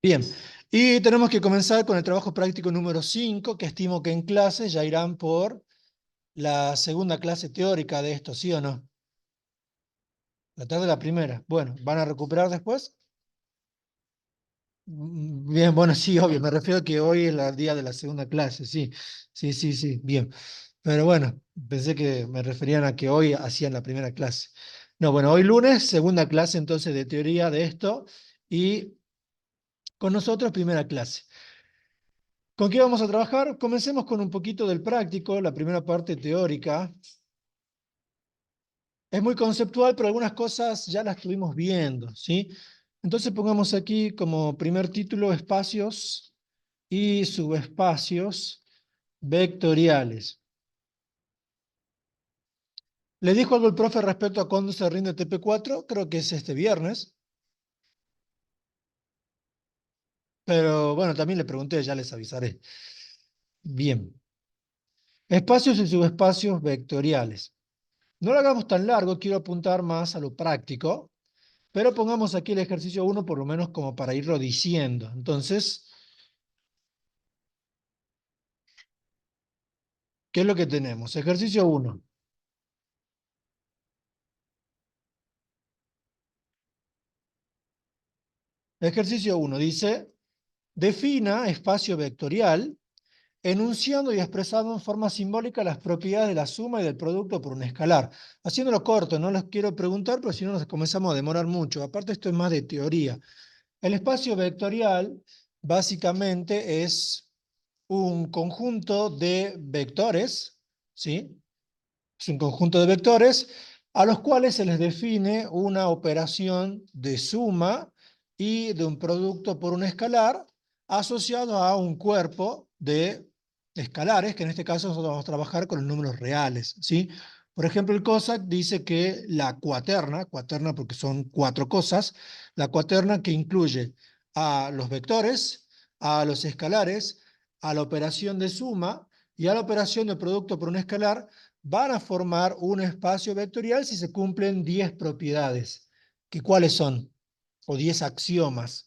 Bien, y tenemos que comenzar con el trabajo práctico número 5, que estimo que en clase ya irán por la segunda clase teórica de esto, ¿sí o no? La tarde de la primera. Bueno, ¿van a recuperar después? Bien, bueno, sí, obvio, me refiero a que hoy es el día de la segunda clase, sí, sí, bien. Pero bueno, pensé que me referían a que hoy hacían la primera clase. No, bueno, hoy lunes, segunda clase entonces de teoría de esto, y con nosotros primera clase. ¿Con qué vamos a trabajar? Comencemos con un poquito del práctico, la primera parte teórica. Es muy conceptual, pero algunas cosas ya las estuvimos viendo, ¿sí? Entonces pongamos aquí como primer título espacios y subespacios vectoriales. ¿Le dijo algo el profe respecto a cuándo se rinde TP4? Creo que es este viernes. Pero bueno, también le pregunté, ya les avisaré. Bien. Espacios y subespacios vectoriales. No lo hagamos tan largo, quiero apuntar más a lo práctico, pero pongamos aquí el ejercicio 1 por lo menos como para irlo diciendo. Entonces, ¿qué es lo que tenemos? Ejercicio 1. Ejercicio 1 dice, defina espacio vectorial enunciando y expresando en forma simbólica las propiedades de la suma y del producto por un escalar. Haciéndolo corto, no les quiero preguntar, pero si no nos comenzamos a demorar mucho. Aparte, esto es más de teoría. El espacio vectorial básicamente es un conjunto de vectores, ¿sí? Es un conjunto de vectores a los cuales se les define una operación de suma y de un producto por un escalar asociado a un cuerpo de escalares, que en este caso nosotros vamos a trabajar con los números reales, ¿sí? Por ejemplo, el COSAC dice que la cuaterna porque son cuatro cosas, la cuaterna que incluye a los vectores, a los escalares, a la operación de suma y a la operación de producto por un escalar, van a formar un espacio vectorial si se cumplen 10 propiedades. ¿Que cuáles son? O 10 axiomas.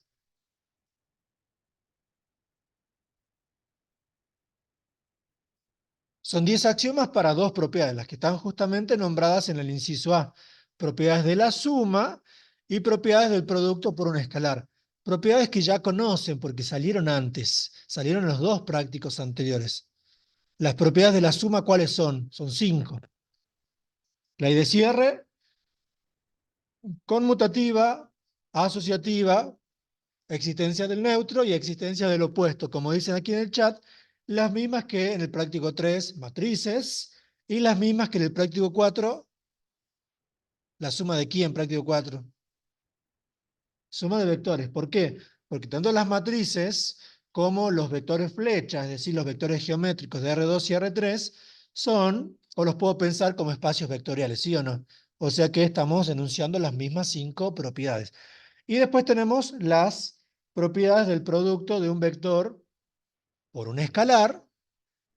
Son 10 axiomas para dos propiedades, las que están justamente nombradas en el inciso A. Propiedades de la suma y propiedades del producto por un escalar. Propiedades que ya conocen porque salieron antes, salieron en los dos prácticos anteriores. Las propiedades de la suma, ¿cuáles son? Son 5. La I de cierre, conmutativa, asociativa, existencia del neutro y existencia del opuesto, como dicen aquí en el chat, las mismas que en el práctico 3, matrices, y las mismas que en el práctico 4, la suma de quién, práctico 4, suma de vectores. ¿Por qué? Porque tanto las matrices como los vectores flecha, es decir, los vectores geométricos de R2 y R3, son, o los puedo pensar como espacios vectoriales, ¿sí o no? O sea que estamos enunciando las mismas 5 propiedades. Y después tenemos las propiedades del producto de un vector por un escalar,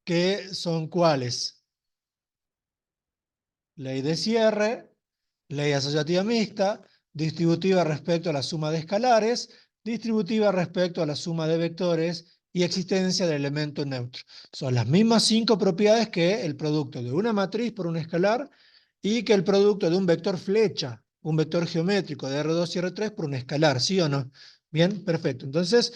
que son cuáles: ley de cierre, ley asociativa mixta, distributiva respecto a la suma de escalares, distributiva respecto a la suma de vectores y existencia del elemento neutro. Son las mismas 5 propiedades que el producto de una matriz por un escalar y que el producto de un vector flecha, un vector geométrico de R2 y R3 por un escalar, ¿sí o no? Bien, perfecto. Entonces,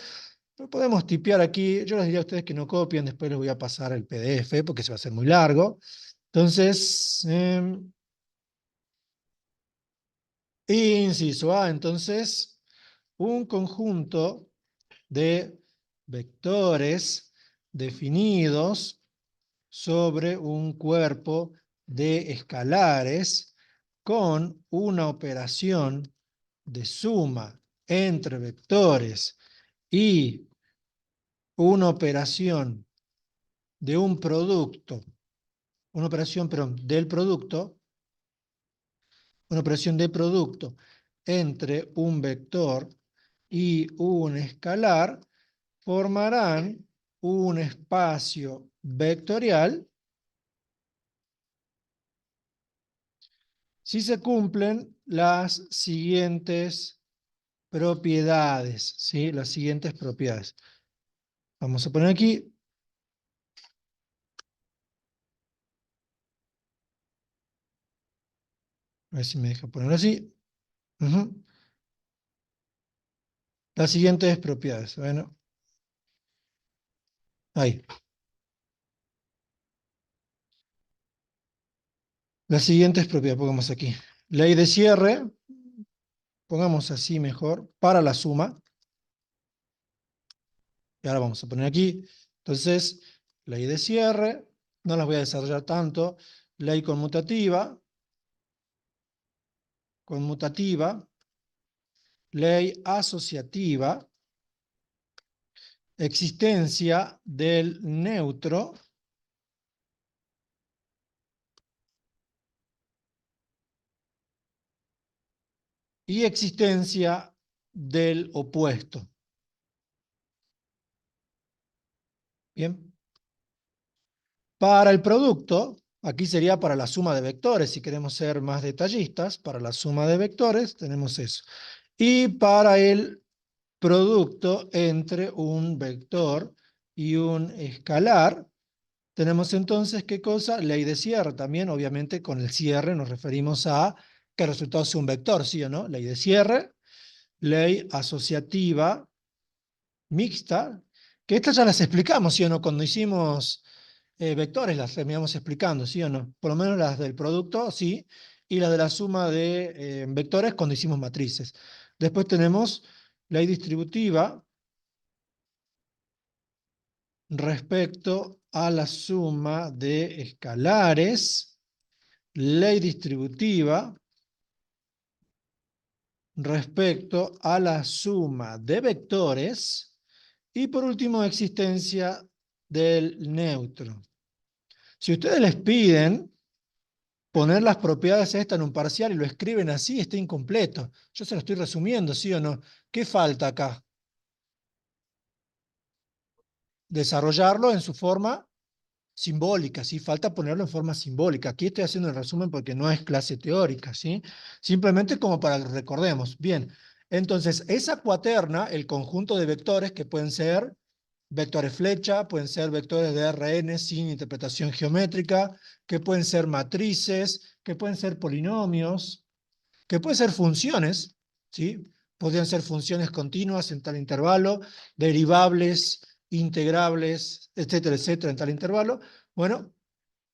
lo podemos tipear aquí. Yo les diría a ustedes que no copien, después les voy a pasar el PDF porque se va a hacer muy largo. Entonces, inciso A, entonces, un conjunto de vectores definidos sobre un cuerpo de escalares con una operación de suma entre vectores y una operación de un producto, una operación, perdón, del producto, una operación de producto entre un vector y un escalar, formarán un espacio vectorial si se cumplen las siguientes propiedades, ¿sí? Las siguientes propiedades. Vamos a poner aquí. A ver si me deja poner así. Ujú. Las siguientes propiedades. Bueno, ahí. Las siguientes propiedades, pongamos aquí. Ley de cierre, pongamos así mejor, para la suma. Y ahora vamos a poner aquí. Entonces, ley de cierre, no las voy a desarrollar tanto. Ley conmutativa, ley asociativa, existencia del neutro, y existencia del opuesto. Bien. Para el producto, aquí sería para la suma de vectores, si queremos ser más detallistas, para la suma de vectores tenemos eso. Y para el producto entre un vector y un escalar, tenemos entonces, ¿qué cosa? Ley de cierre también, obviamente con el cierre nos referimos a que el resultado sea un vector, ¿sí o no? Ley de cierre, ley asociativa mixta, que estas ya las explicamos, ¿sí o no? Cuando hicimos vectores las terminamos explicando, ¿sí o no? Por lo menos las del producto, sí, y las de la suma de vectores cuando hicimos matrices. Después tenemos ley distributiva respecto a la suma de escalares, ley distributiva respecto a la suma de vectores, y por último, existencia del neutro. Si ustedes les piden poner las propiedades estas en un parcial y lo escriben así, está incompleto. Yo se lo estoy resumiendo, ¿sí o no? ¿Qué falta acá? Desarrollarlo en su forma simbólica, ¿sí? Falta ponerlo en forma simbólica. Aquí estoy haciendo el resumen porque no es clase teórica, ¿sí? Simplemente como para que recordemos. Bien, entonces, esa cuaterna, el conjunto de vectores que pueden ser vectores flecha, pueden ser vectores de Rn sin interpretación geométrica, que pueden ser matrices, que pueden ser polinomios, que pueden ser funciones, ¿sí? Podrían ser funciones continuas en tal intervalo, derivables, integrables, etcétera, etcétera, en tal intervalo. Bueno,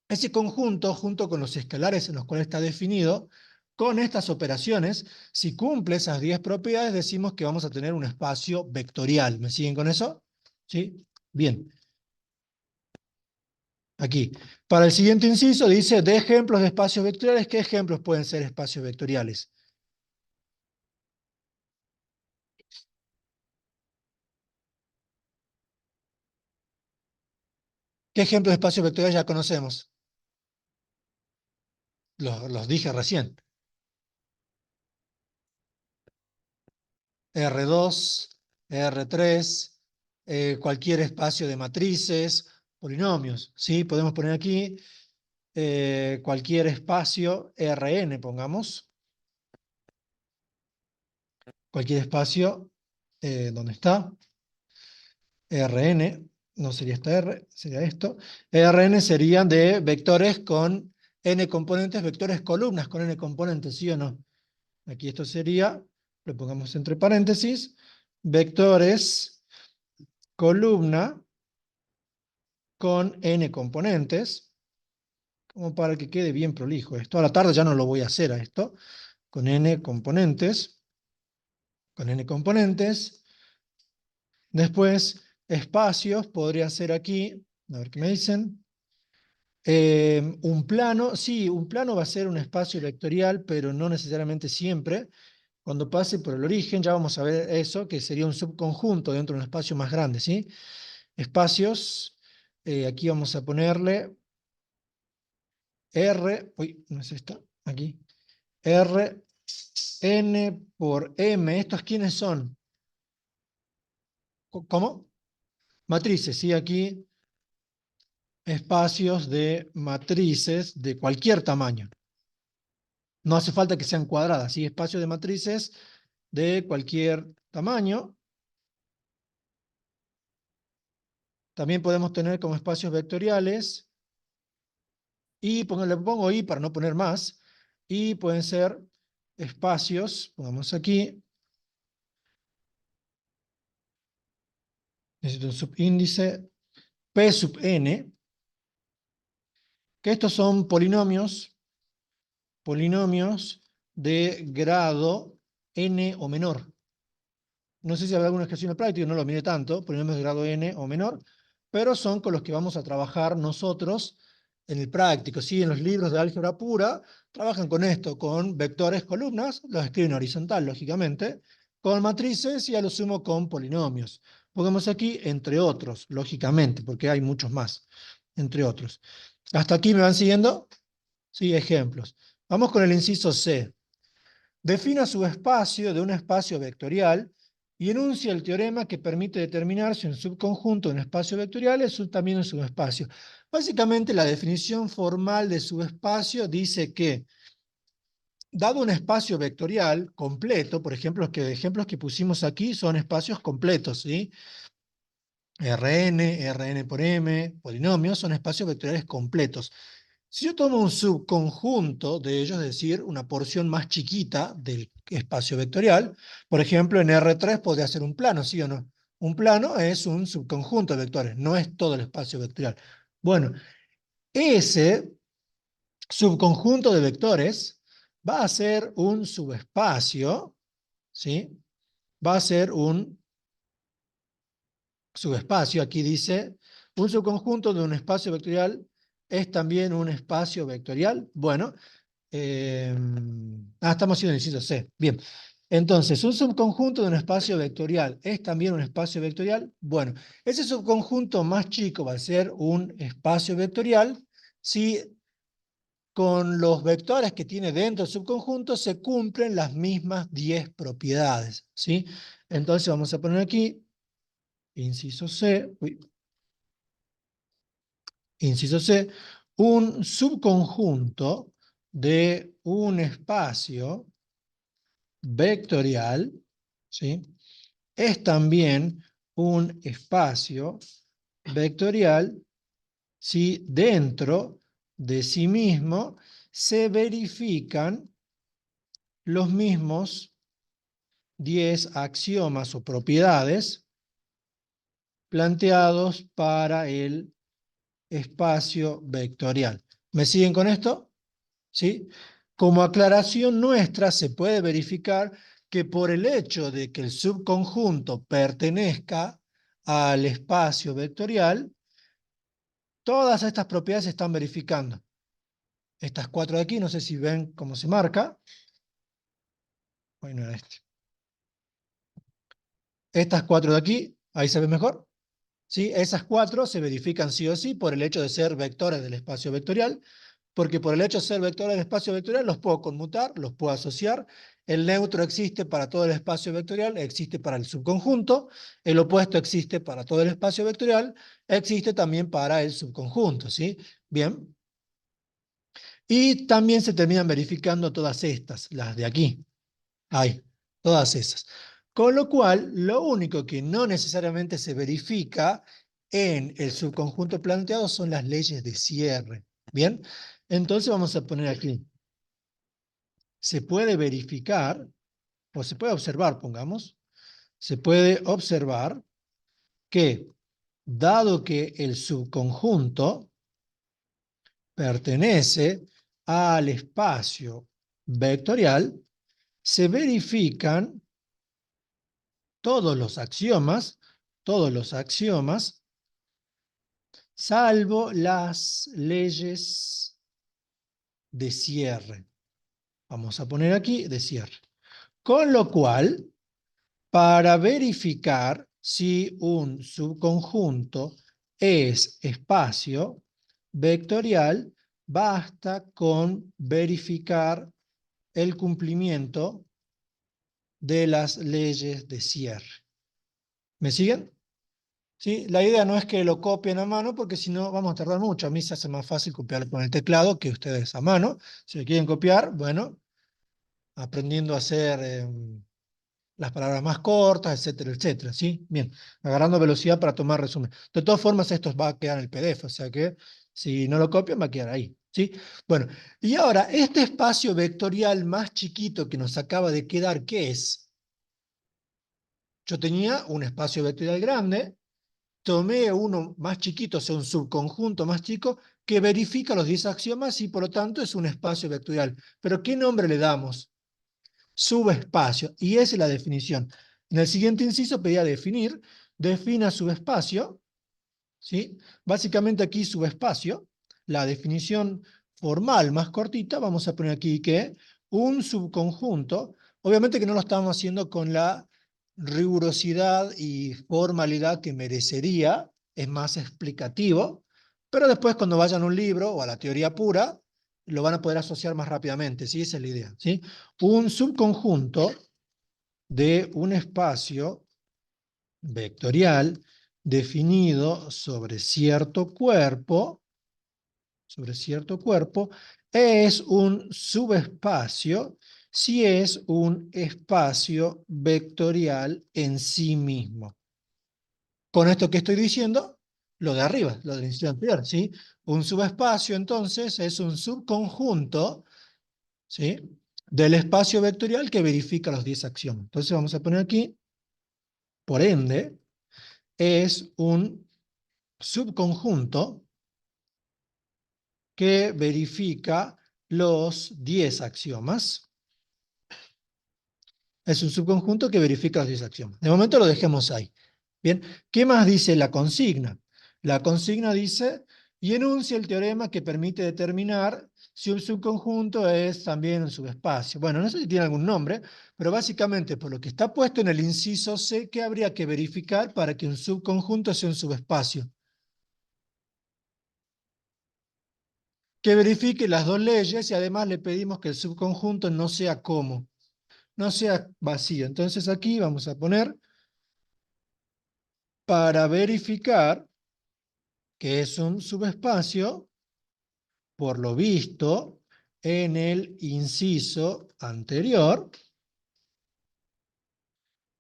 ese conjunto, junto con los escalares en los cuales está definido, con estas operaciones, si cumple esas 10 propiedades, decimos que vamos a tener un espacio vectorial. ¿Me siguen con eso? ¿Sí? Bien. Aquí. Para el siguiente inciso dice, de ejemplos de espacios vectoriales, ¿qué ejemplos pueden ser espacios vectoriales? ¿Qué ejemplos de espacios vectoriales ya conocemos? Los dije recién. R2, R3, cualquier espacio de matrices, polinomios. ¿Sí? Podemos poner aquí cualquier espacio Rn, pongamos. Cualquier espacio, ¿dónde está? Rn, no sería esta R, sería esto. Rn serían de vectores con n componentes, vectores columnas con n componentes, ¿sí o no? Aquí esto sería, lo pongamos entre paréntesis, vectores columna con n componentes, como para que quede bien prolijo esto. A la tarde ya no lo voy a hacer a esto, con n componentes, con n componentes. Después, espacios, podría ser aquí, a ver qué me dicen. Un plano, sí, un plano va a ser un espacio vectorial, pero no necesariamente siempre. Cuando pase por el origen, ya vamos a ver eso, que sería un subconjunto dentro de un espacio más grande, ¿sí? Espacios, aquí vamos a ponerle R, uy, no es esta, aquí, R, N por M. ¿Estos quiénes son? ¿Cómo? Matrices, ¿sí? Aquí espacios de matrices de cualquier tamaño. No hace falta que sean cuadradas, ¿sí? Espacios de matrices de cualquier tamaño. También podemos tener como espacios vectoriales, y le pongo i para no poner más, y pueden ser espacios, pongamos aquí, necesito un subíndice, P sub n, que estos son polinomios de grado n o menor. No sé si habrá alguna ejercicio práctica, no lo mire tanto, polinomios de grado n o menor, pero son con los que vamos a trabajar nosotros en el práctico. ¿Sí? En los libros de álgebra pura trabajan con esto, con vectores, columnas, los escriben horizontal, lógicamente, con matrices y a lo sumo con polinomios. Pongamos aquí entre otros, lógicamente, porque hay muchos más, entre otros. ¿Hasta aquí me van siguiendo? Sí, ejemplos. Vamos con el inciso C. Defina subespacio de un espacio vectorial y enuncia el teorema que permite determinar si un subconjunto de un espacio vectorial es también un subespacio. Básicamente, la definición formal de subespacio dice que, dado un espacio vectorial completo, por ejemplo, los ejemplos que pusimos aquí son espacios completos, ¿sí? Rn, Rn por M, polinomios, son espacios vectoriales completos. Si yo tomo un subconjunto de ellos, es decir, una porción más chiquita del espacio vectorial, por ejemplo, en R3 podría ser un plano, ¿sí o no? Un plano es un subconjunto de vectores, no es todo el espacio vectorial. Bueno, ese subconjunto de vectores va a ser un subespacio, ¿sí? Va a ser un subespacio, aquí dice, un subconjunto de un espacio vectorial es también un espacio vectorial. Bueno, estamos haciendo el inciso C. Bien. Entonces, un subconjunto de un espacio vectorial es también un espacio vectorial. Bueno, ese subconjunto más chico va a ser un espacio vectorial si con los vectores que tiene dentro del subconjunto se cumplen las mismas 10 propiedades. ¿Sí? Entonces vamos a poner aquí, inciso C, inciso C, un subconjunto de un espacio vectorial, ¿sí? Es también un espacio vectorial si dentro de sí mismo se verifican los mismos 10 axiomas o propiedades planteados para el espacio vectorial. ¿Me siguen con esto? ¿Sí? Como aclaración nuestra se puede verificar que por el hecho de que el subconjunto pertenezca al espacio vectorial, todas estas propiedades se están verificando. Estas 4 de aquí, no sé si ven cómo se marca. Bueno, estas 4 de aquí, ahí se ve mejor. ¿Sí? Esas 4 se verifican sí o sí por el hecho de ser vectores del espacio vectorial, porque por el hecho de ser vectores del espacio vectorial los puedo conmutar, los puedo asociar. El neutro existe para todo el espacio vectorial, existe para el subconjunto. El opuesto existe para todo el espacio vectorial, existe también para el subconjunto. ¿Sí? Bien. Y también se terminan verificando todas estas, las de aquí. Ahí, todas esas. Con lo cual, lo único que no necesariamente se verifica en el subconjunto planteado son las leyes de cierre. ¿Bien? Entonces vamos a poner aquí. Se puede verificar, o se puede observar, pongamos, se puede observar que, dado que el subconjunto pertenece al espacio vectorial, se verifican todos los axiomas, salvo las leyes de cierre. Vamos a poner aquí de cierre. Con lo cual, para verificar si un subconjunto es espacio vectorial, basta con verificar el cumplimiento de las leyes de cierre. ¿Me siguen? ¿Sí? La idea no es que lo copien a mano, porque si no vamos a tardar mucho. A mí se hace más fácil copiar con el teclado que ustedes a mano. Si lo quieren copiar, bueno, aprendiendo a hacer las palabras más cortas, etcétera, etcétera, ¿sí? Bien, agarrando velocidad para tomar resumen. De todas formas, esto va a quedar en el PDF, o sea que si no lo copian va a quedar ahí, ¿sí? Bueno, y ahora, este espacio vectorial más chiquito que nos acaba de quedar, ¿qué es? Yo tenía un espacio vectorial grande, tomé uno más chiquito, o sea, un subconjunto más chico, que verifica los 10 axiomas y por lo tanto es un espacio vectorial. ¿Pero qué nombre le damos? Subespacio, y esa es la definición. En el siguiente inciso pedía definir, defina subespacio, ¿sí? Básicamente aquí subespacio, la definición formal más cortita, vamos a poner aquí que un subconjunto, obviamente que no lo estamos haciendo con la rigurosidad y formalidad que merecería, es más explicativo, pero después cuando vayan a un libro o a la teoría pura, lo van a poder asociar más rápidamente, ¿sí? Esa es la idea, ¿sí? Un subconjunto de un espacio vectorial definido sobre cierto cuerpo, es un subespacio si es un espacio vectorial en sí mismo. Con esto que estoy diciendo, lo de arriba, lo del inciso anterior, ¿sí? Un subespacio, entonces, es un subconjunto, ¿sí? Del espacio vectorial que verifica los 10 axiomas. Entonces vamos a poner aquí, por ende, es un subconjunto que verifica los 10 axiomas. Es un subconjunto que verifica los 10 axiomas. De momento lo dejemos ahí. Bien, ¿qué más dice la consigna? La consigna dice, y enuncia el teorema que permite determinar si un subconjunto es también un subespacio. Bueno, no sé si tiene algún nombre, pero básicamente por lo que está puesto en el inciso C, ¿qué habría que verificar para que un subconjunto sea un subespacio? Que verifique las dos leyes y además le pedimos que el subconjunto no sea como, no sea vacío. Entonces aquí vamos a poner para verificar que es un subespacio, por lo visto, en el inciso anterior,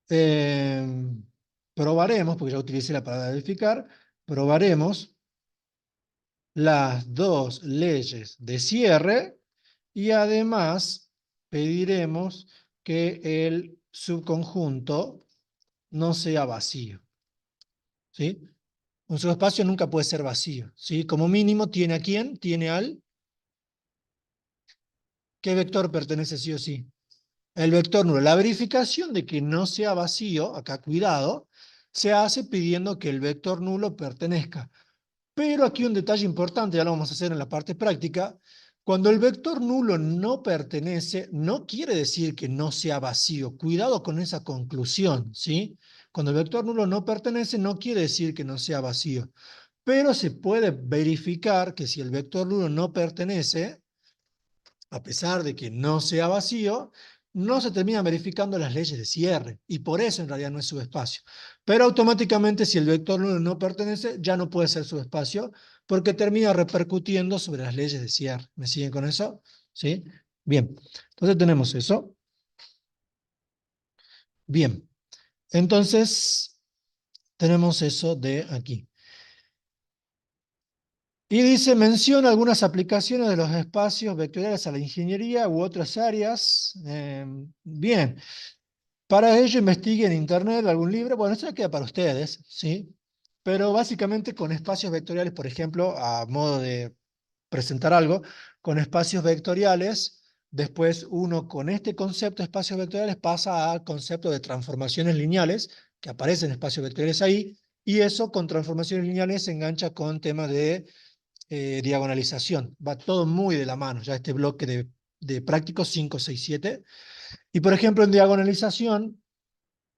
eh, probaremos, porque ya utilicé la palabra verificar, probaremos las dos leyes de cierre y además pediremos que el subconjunto no sea vacío, ¿sí? Un subespacio nunca puede ser vacío, ¿sí? Como mínimo tiene a quién, tiene al, ¿qué vector pertenece sí o sí? El vector nulo. La verificación de que no sea vacío, acá cuidado, se hace pidiendo que el vector nulo pertenezca. Pero aquí un detalle importante, ya lo vamos a hacer en la parte práctica. Cuando el vector nulo no pertenece, no quiere decir que no sea vacío. Cuidado con esa conclusión, ¿sí? Cuando el vector nulo no pertenece, no quiere decir que no sea vacío. Pero se puede verificar que si el vector nulo no pertenece, a pesar de que no sea vacío, no se terminan verificando las leyes de cierre, y por eso en realidad no es subespacio. Pero automáticamente si el vector nulo no pertenece, ya no puede ser subespacio, porque termina repercutiendo sobre las leyes de cierre. ¿Me siguen con eso? ¿Sí? Bien, entonces tenemos eso. Bien, entonces tenemos eso de aquí. Y dice, menciona algunas aplicaciones de los espacios vectoriales a la ingeniería u otras áreas. Bien, para ello investigue en internet algún libro. Bueno, eso ya queda para ustedes, ¿sí? Pero básicamente con espacios vectoriales, por ejemplo, a modo de presentar algo, con espacios vectoriales, después uno con este concepto de espacios vectoriales pasa al concepto de transformaciones lineales, que aparecen espacios vectoriales ahí, y eso con transformaciones lineales se engancha con temas de diagonalización. Va todo muy de la mano, ya este bloque de prácticos 5, 6, 7. Y por ejemplo, en diagonalización,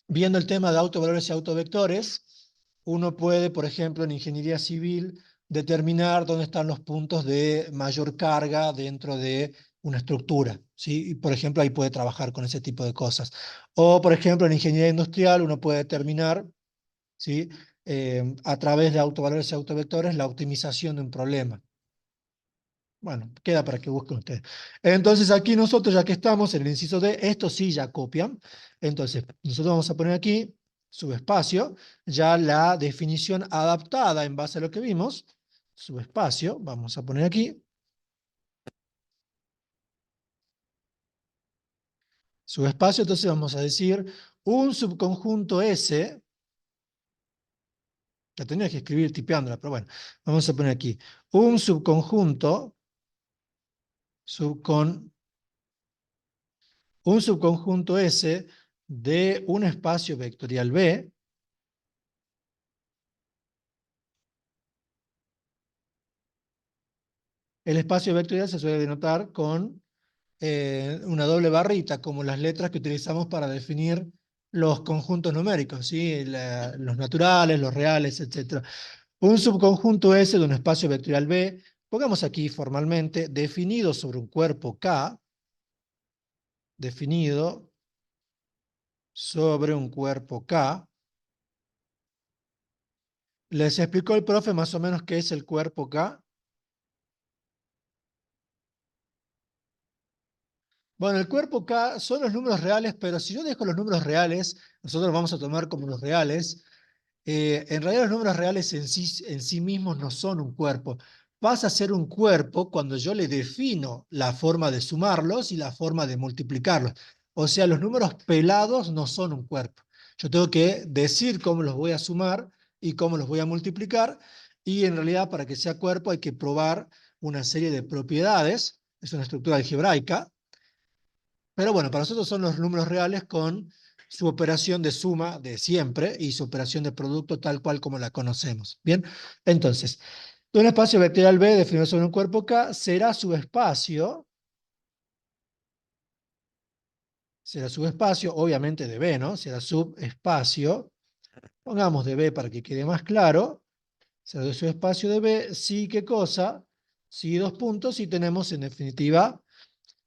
viendo el tema de autovalores y autovectores, uno puede, por ejemplo, en ingeniería civil, determinar dónde están los puntos de mayor carga dentro de una estructura, ¿sí? Y por ejemplo, ahí puede trabajar con ese tipo de cosas. O, por ejemplo, en ingeniería industrial, uno puede determinar, ¿sí? A través de autovalores y autovectores, la optimización de un problema. Bueno, queda para que busquen ustedes. Entonces aquí nosotros, ya que estamos en el inciso D, esto sí ya copian. Entonces, nosotros vamos a poner aquí subespacio, ya la definición adaptada en base a lo que vimos, subespacio, vamos a poner aquí, subespacio, entonces vamos a decir un subconjunto S, la tenía que escribir tipeándola, pero bueno, vamos a poner aquí, un subconjunto, subcon un subconjunto S de un espacio vectorial B, el espacio vectorial se suele denotar con una doble barrita, como las letras que utilizamos para definir los conjuntos numéricos, ¿sí? Los naturales, los reales, etc. Un subconjunto S de un espacio vectorial B, pongamos aquí formalmente, definido sobre un cuerpo K, definido sobre un cuerpo K. ¿Les explicó el profe más o menos qué es el cuerpo K? Bueno, el cuerpo K son los números reales, pero si yo dejo los números reales, nosotros los vamos a tomar como los reales. En realidad los números reales en sí mismos no son un cuerpo. Pasa a ser un cuerpo cuando yo le defino la forma de sumarlos y la forma de multiplicarlos. O sea, los números pelados no son un cuerpo. Yo tengo que decir cómo los voy a sumar y cómo los voy a multiplicar. Y en realidad para que sea cuerpo hay que probar una serie de propiedades. Es una estructura algebraica. Pero bueno, para nosotros son los números reales con su operación de suma de siempre y su operación de producto tal cual como la conocemos. Bien, entonces, un espacio vectorial B definido sobre un cuerpo K será subespacio, obviamente de B, ¿no? Será subespacio, pongamos de B para que quede más claro, será de subespacio de B, sí, ¿qué cosa? Sí, dos puntos, y tenemos en definitiva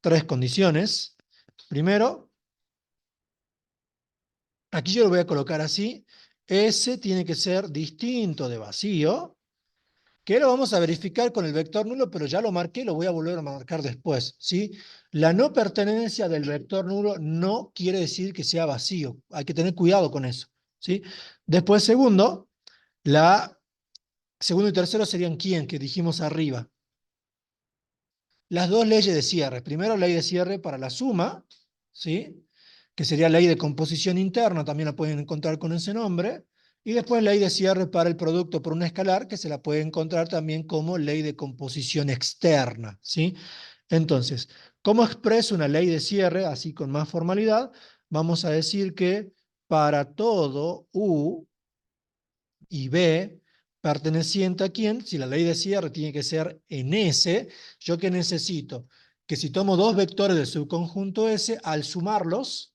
tres condiciones. Primero, aquí yo lo voy a colocar así. S tiene que ser distinto de vacío, que lo vamos a verificar con el vector nulo, pero ya lo marqué, lo voy a volver a marcar después, ¿sí? La no pertenencia del vector nulo no quiere decir que sea vacío. Hay que tener cuidado con eso, ¿sí? Después, segundo y tercero serían ¿quién? Que dijimos arriba. Las dos leyes de cierre. Primero, ley de cierre para la suma, ¿sí? Que sería ley de composición interna, también la pueden encontrar con ese nombre. Y después ley de cierre para el producto por un escalar, que se la puede encontrar también como ley de composición externa, ¿sí? Entonces, ¿cómo expreso una ley de cierre, así con más formalidad? Vamos a decir que para todo U y B, perteneciente a quién, si la ley de cierre tiene que ser en S, ¿yo qué necesito? Que si tomo dos vectores del subconjunto S, al sumarlos,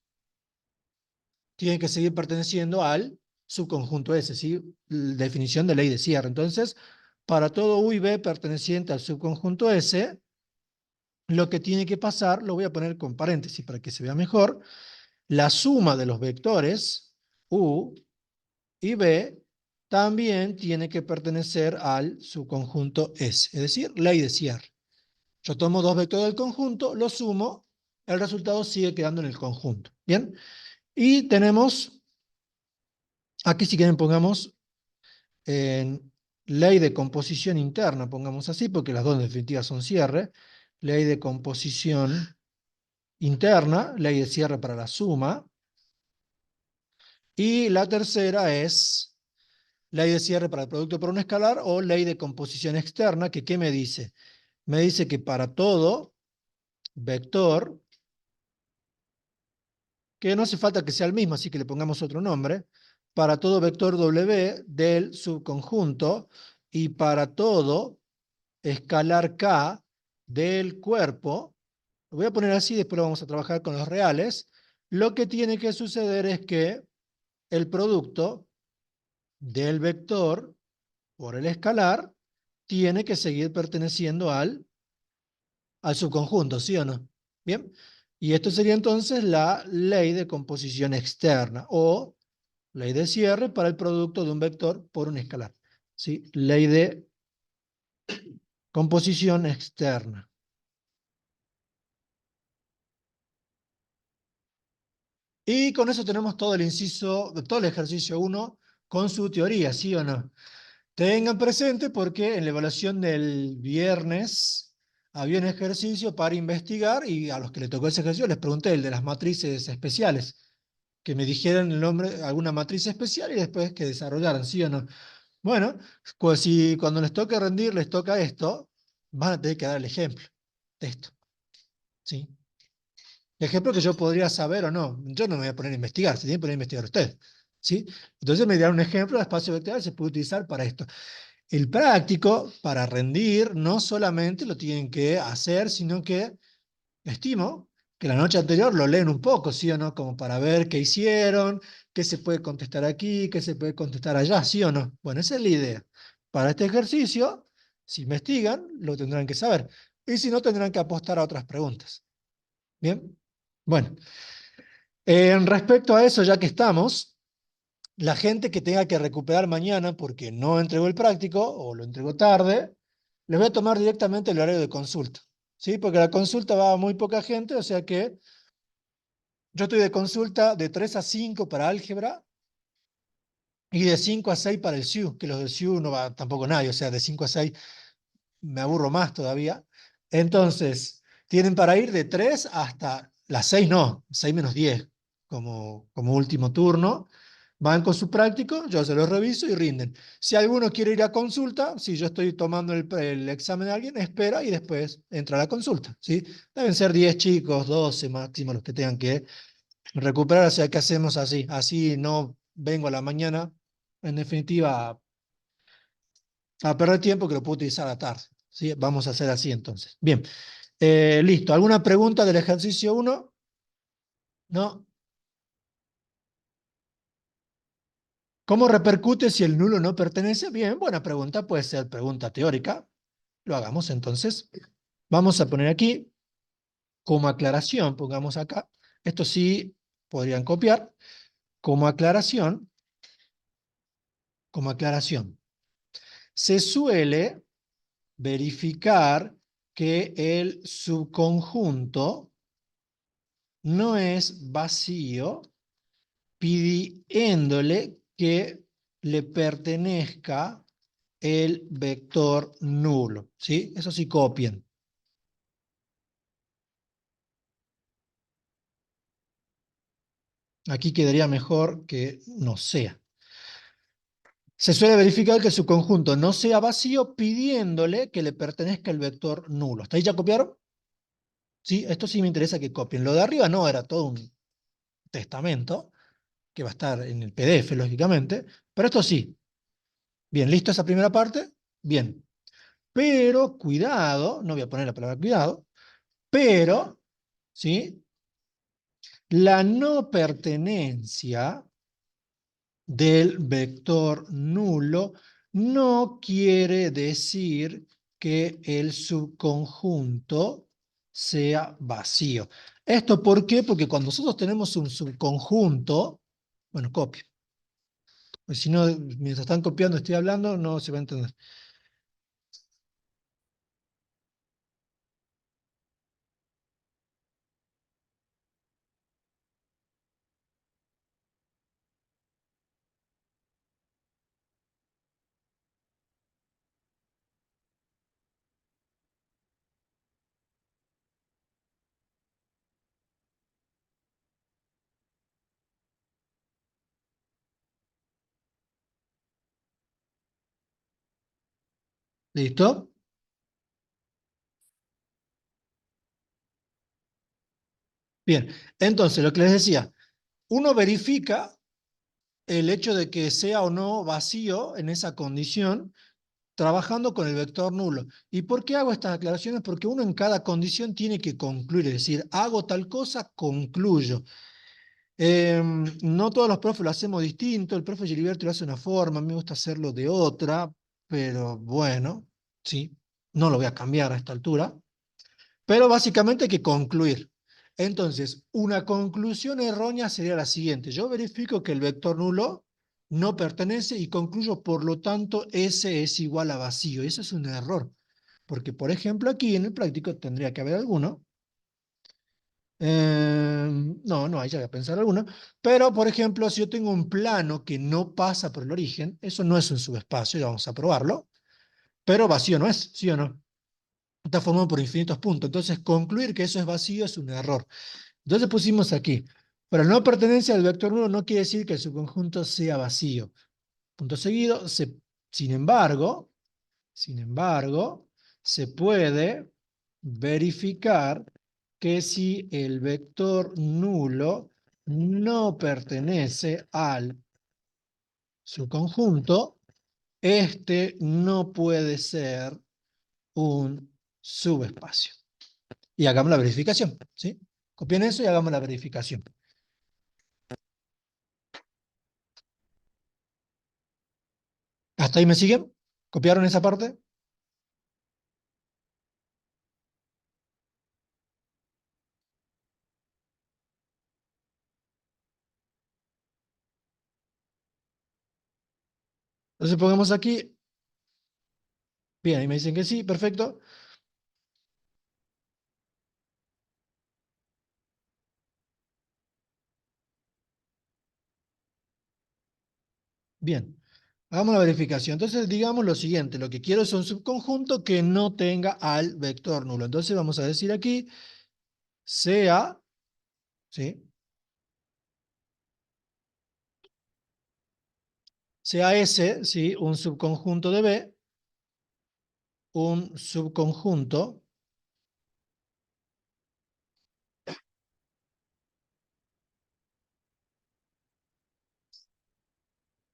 tienen que seguir perteneciendo al subconjunto S, ¿sí? Definición de ley de cierre. Entonces, para todo U y B perteneciente al subconjunto S, lo que tiene que pasar, lo voy a poner con paréntesis para que se vea mejor, la suma de los vectores U y B también tiene que pertenecer al subconjunto S, es decir, ley de cierre. Yo tomo dos vectores del conjunto, los sumo, el resultado sigue quedando en el conjunto. ¿Bien? Y tenemos, aquí si quieren pongamos en ley de composición interna, pongamos así, porque las dos en definitiva son cierre, ley de composición interna, ley de cierre para la suma, y la tercera es ley de cierre para el producto por un escalar o ley de composición externa, que ¿qué me dice? Me dice que para todo vector, que no hace falta que sea el mismo, así que le pongamos otro nombre, para todo vector W del subconjunto y para todo escalar K del cuerpo, lo voy a poner así, después lo vamos a trabajar con los reales, lo que tiene que suceder es que el producto del vector por el escalar tiene que seguir perteneciendo al subconjunto, ¿sí o no? Bien, y esto sería entonces la ley de composición externa o ley de cierre para el producto de un vector por un escalar. ¿Sí? Ley de Composición externa. Y con eso tenemos todo el inciso, todo el ejercicio 1 con su teoría, ¿sí o no? Tengan presente porque en la evaluación del viernes había un ejercicio para investigar y a los que le tocó ese ejercicio les pregunté el de las matrices especiales, que me dijeran el nombre de alguna matriz especial y después que desarrollaran, ¿sí o no? Bueno, pues si cuando les toque rendir les toca esto, van a tener que dar el ejemplo de esto, ¿sí? Ejemplo que yo podría saber o no. Yo no me voy a poner a investigar, se tiene que poner a investigar usted, ¿sí? Entonces me dirán un ejemplo de espacio vectorial se puede utilizar para esto. El práctico, para rendir, no solamente lo tienen que hacer, sino que estimo que la noche anterior lo leen un poco, ¿sí o no? Como para ver qué hicieron, qué se puede contestar aquí, qué se puede contestar allá, ¿sí o no? Bueno, esa es la idea. Para este ejercicio, si investigan, lo tendrán que saber. Y si no, tendrán que apostar a otras preguntas. ¿Bien? Bueno, en respecto a eso, ya que estamos, la gente que tenga que recuperar mañana porque no entregó el práctico o lo entregó tarde, les voy a tomar directamente el horario de consulta, ¿sí? Porque la consulta va a muy poca gente, o sea que yo estoy de consulta de 3 a 5 para álgebra y de 5 a 6 para el SIU, que los del SIU no va tampoco nadie, o sea, de 5 a 6 me aburro más todavía. Entonces, tienen para ir de 3 hasta las 6 no, 6 menos 10 como último turno. Van con su práctico, yo se los reviso y rinden. Si alguno quiere ir a consulta, si yo estoy tomando el examen de alguien, espera y después entra a la consulta, ¿sí? Deben ser 10 chicos, 12 máximo los que tengan que recuperar, o sea, ¿qué hacemos así? Así no vengo a la mañana, en definitiva, a perder tiempo que lo puedo utilizar a la tarde, ¿sí? Vamos a hacer así entonces. Bien, listo. ¿Alguna pregunta del ejercicio 1? ¿No? ¿Cómo repercute si el nulo no pertenece? Bien, buena pregunta, puede ser pregunta teórica. Lo hagamos entonces. Vamos a poner aquí como aclaración, pongamos acá. Esto sí podrían copiar. Como aclaración, como aclaración. Se suele verificar que el subconjunto no es vacío pidiéndole que le pertenezca el vector nulo, ¿sí? Eso sí copien. Aquí quedaría mejor que no sea. Se suele verificar que su conjunto no sea vacío pidiéndole que le pertenezca el vector nulo. ¿Hasta ahí ya copiaron? Sí, esto sí me interesa que copien. Lo de arriba no, era todo un testamento, que va a estar en el PDF, lógicamente, pero esto sí. Bien, ¿listo esa primera parte? Bien. Pero, cuidado, no voy a poner la palabra cuidado, pero, ¿sí? La no pertenencia del vector nulo no quiere decir que el subconjunto sea vacío. ¿Esto por qué? Porque cuando nosotros tenemos un subconjunto, bueno, copio, pues si no, mientras están copiando estoy hablando, no se va a entender. ¿Listo? Bien, entonces lo que les decía, uno verifica el hecho de que sea o no vacío en esa condición, trabajando con el vector nulo. ¿Y por qué hago estas aclaraciones? Porque uno en cada condición tiene que concluir, es decir, hago tal cosa, concluyo. No todos los profes lo hacemos distinto, el profe Giliberto lo hace de una forma, a mí me gusta hacerlo de otra, pero bueno, sí, no lo voy a cambiar a esta altura. Pero básicamente hay que concluir. Entonces, una conclusión errónea sería la siguiente. Yo verifico que el vector nulo no pertenece y concluyo, por lo tanto, S es igual a vacío. Eso es un error. Porque, por ejemplo, aquí en el práctico tendría que haber alguno. No hay, ya voy a pensar alguno. Pero, por ejemplo, si yo tengo un plano que no pasa por el origen, eso no es un subespacio, ya vamos a probarlo. Pero vacío no es, ¿sí o no? Está formado por infinitos puntos. Entonces, concluir que eso es vacío es un error. Entonces pusimos aquí, pero no pertenencia al vector nulo no quiere decir que el subconjunto sea vacío. Punto seguido, sin embargo, se puede verificar que si el vector nulo no pertenece al subconjunto, este no puede ser un subespacio. Y hagamos la verificación, ¿sí? Copien eso y hagamos la verificación. ¿Hasta ahí me siguen? ¿Copiaron esa parte? Entonces pongamos aquí. Bien, ahí me dicen que sí, perfecto. Bien, hagamos la verificación. Entonces digamos lo siguiente, lo que quiero es un subconjunto que no tenga al vector nulo. Entonces vamos a decir aquí, sea, ¿sí? Sea S, ¿sí? Un subconjunto de B, un subconjunto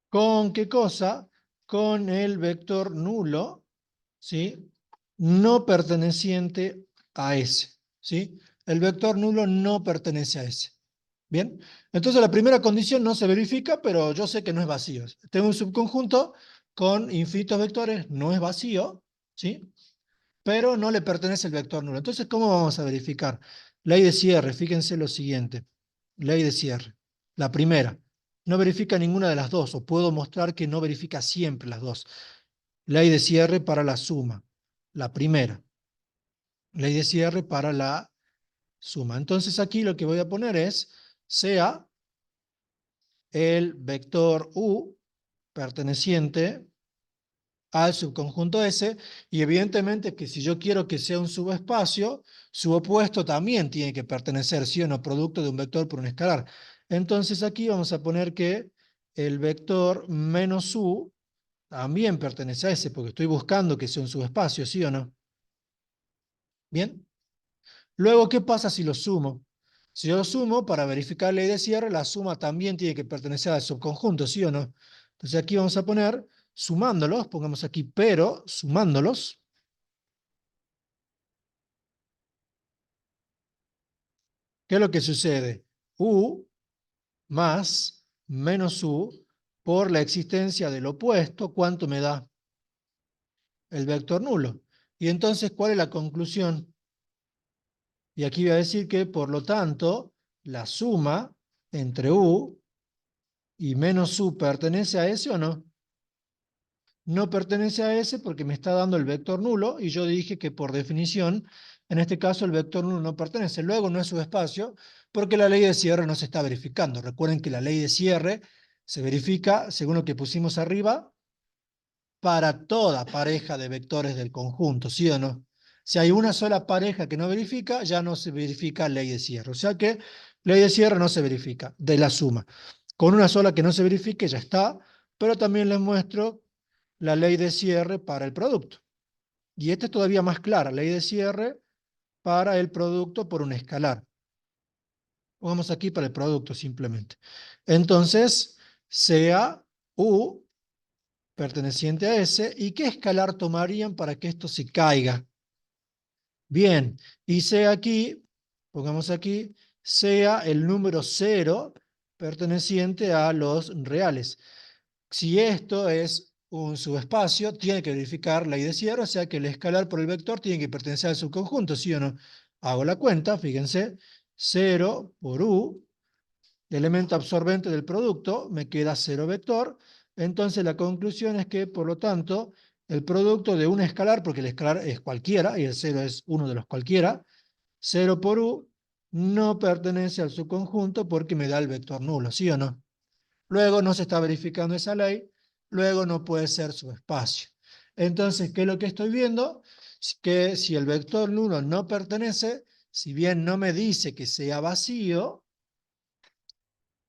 ¿con qué cosa? Con el vector nulo, ¿sí? No perteneciente a S, ¿sí? El vector nulo no pertenece a S. ¿Bien? Entonces la primera condición no se verifica, pero yo sé que no es vacío. Tengo un subconjunto con infinitos vectores, no es vacío, ¿sí? Pero no le pertenece el vector nulo. Entonces, ¿cómo vamos a verificar? Ley de cierre, fíjense lo siguiente. Ley de cierre. La primera, no verifica ninguna de las dos, o puedo mostrar que no verifica siempre las dos. Ley de cierre para la suma. La primera. Ley de cierre para la suma. Entonces aquí lo que voy a poner es, sea el vector U perteneciente al subconjunto S, y evidentemente que si yo quiero que sea un subespacio, su opuesto también tiene que pertenecer, sí o no, producto de un vector por un escalar. Entonces aquí vamos a poner que el vector menos U también pertenece a S, porque estoy buscando que sea un subespacio, sí o no. Bien. Luego, ¿qué pasa si lo sumo? Si yo lo sumo, para verificar la ley de cierre, la suma también tiene que pertenecer al subconjunto, ¿sí o no? Entonces aquí vamos a poner, sumándolos, pongamos aquí pero, sumándolos, ¿qué es lo que sucede? U más menos U por la existencia del opuesto, ¿cuánto me da? El vector nulo. Y entonces, ¿cuál es la conclusión? Y aquí voy a decir que, por lo tanto, la suma entre U y menos U pertenece a S o no. No pertenece a ese porque me está dando el vector nulo y yo dije que por definición, en este caso el vector nulo no pertenece. Luego no es subespacio porque la ley de cierre no se está verificando. Recuerden que la ley de cierre se verifica, según lo que pusimos arriba, para toda pareja de vectores del conjunto, ¿sí o no? Si hay una sola pareja que no verifica, ya no se verifica ley de cierre. O sea que ley de cierre no se verifica, de la suma. Con una sola que no se verifique ya está, pero también les muestro la ley de cierre para el producto. Y esta es todavía más clara, ley de cierre para el producto por un escalar. Pongamos aquí para el producto simplemente. Entonces, sea U perteneciente a S, ¿y qué escalar tomarían para que esto se caiga? Bien, y sea aquí, pongamos aquí, sea el número 0 perteneciente a los reales. Si esto es un subespacio, tiene que verificar la ley de cierre, o sea que el escalar por el vector tiene que pertenecer al subconjunto, ¿sí o no? Hago la cuenta, fíjense, 0 por U, el elemento absorbente del producto, me queda 0 vector, entonces la conclusión es que, por lo tanto, el producto de un escalar, porque el escalar es cualquiera, y el 0 es uno de los cualquiera, 0 por u, no pertenece al subconjunto porque me da el vector nulo, ¿sí o no? Luego no se está verificando esa ley, luego no puede ser subespacio. Entonces, ¿qué es lo que estoy viendo? Que si el vector nulo no pertenece, si bien no me dice que sea vacío,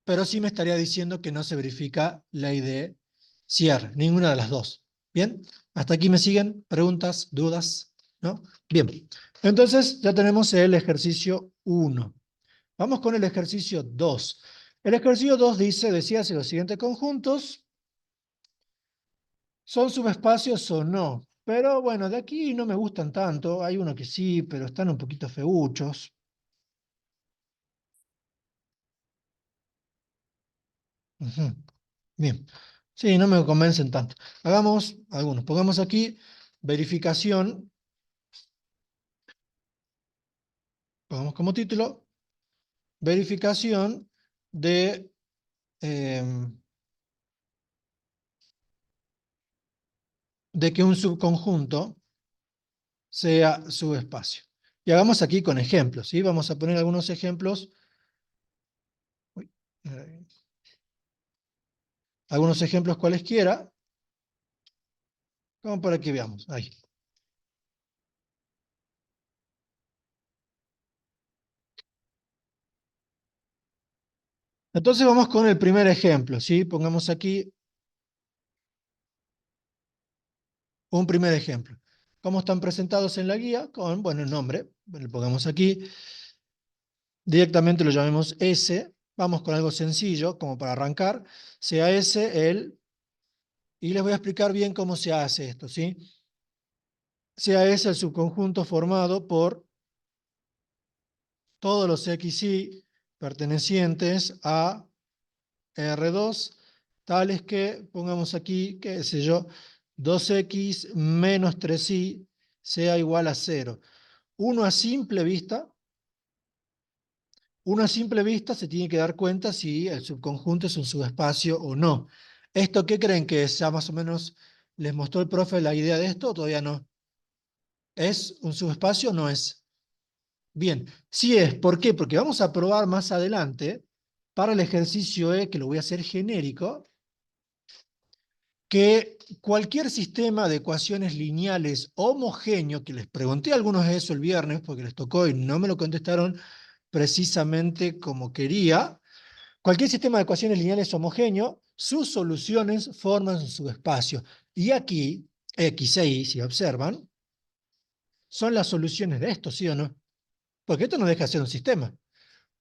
pero sí me estaría diciendo que no se verifica ley de cierre, ninguna de las dos. ¿Bien? ¿Hasta aquí me siguen? ¿Preguntas? ¿Dudas? ¿No? Bien. Entonces ya tenemos el ejercicio 1. Vamos con el ejercicio 2. El ejercicio 2 dice, decía si los siguientes conjuntos son subespacios o no. Pero bueno, de aquí no me gustan tanto. Hay uno que sí, pero están un poquito feuchos. Ujú. Bien. Sí, no me convencen tanto. Hagamos algunos. Pongamos aquí verificación. Pongamos como título verificación de, de que un subconjunto sea subespacio. Y hagamos aquí con ejemplos, ¿sí? Vamos a poner algunos ejemplos. Uy, eh, algunos ejemplos cualesquiera, como para que veamos. Ahí. Entonces vamos con el primer ejemplo, ¿sí? Pongamos aquí un primer ejemplo. ¿Cómo están presentados en la guía? Con, bueno, el nombre. Le pongamos aquí. Directamente lo llamemos S. Vamos con algo sencillo, como para arrancar. Sea S el... Y les voy a explicar bien cómo se hace esto, ¿sí? Sea S el subconjunto formado por todos los XY pertenecientes a R2, tales que, pongamos aquí, qué sé yo, 2X menos 3Y sea igual a 0. Uno a simple vista, uno a simple vista se tiene que dar cuenta si el subconjunto es un subespacio o no. ¿Esto qué creen que es? ¿Ya más o menos les mostró el profe la idea de esto o todavía no? ¿Es un subespacio o no es? Bien, sí es. ¿Por qué? Porque vamos a probar más adelante, para el ejercicio E, que lo voy a hacer genérico, que cualquier sistema de ecuaciones lineales homogéneo, que les pregunté a algunos de eso el viernes, porque les tocó y no me lo contestaron precisamente como quería, cualquier sistema de ecuaciones lineales homogéneo, sus soluciones forman su subespacio. Y aquí, X e Y, si observan, son las soluciones de esto, ¿sí o no? Porque esto no deja de ser un sistema.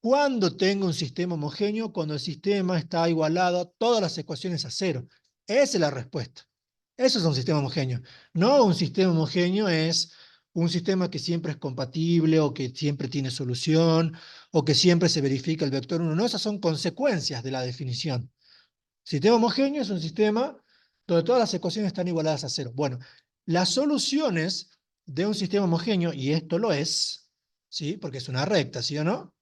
¿Cuándo tengo un sistema homogéneo? Cuando el sistema está igualado a todas las ecuaciones a cero. Esa es la respuesta. Eso es un sistema homogéneo. No un sistema homogéneo es un sistema que siempre es compatible o que siempre tiene solución o que siempre se verifica el vector 1. No, esas son consecuencias de la definición. Sistema homogéneo es un sistema donde todas las ecuaciones están igualadas a cero. Bueno, las soluciones de un sistema homogéneo, y esto lo es, ¿sí? Porque es una recta, ¿sí o no?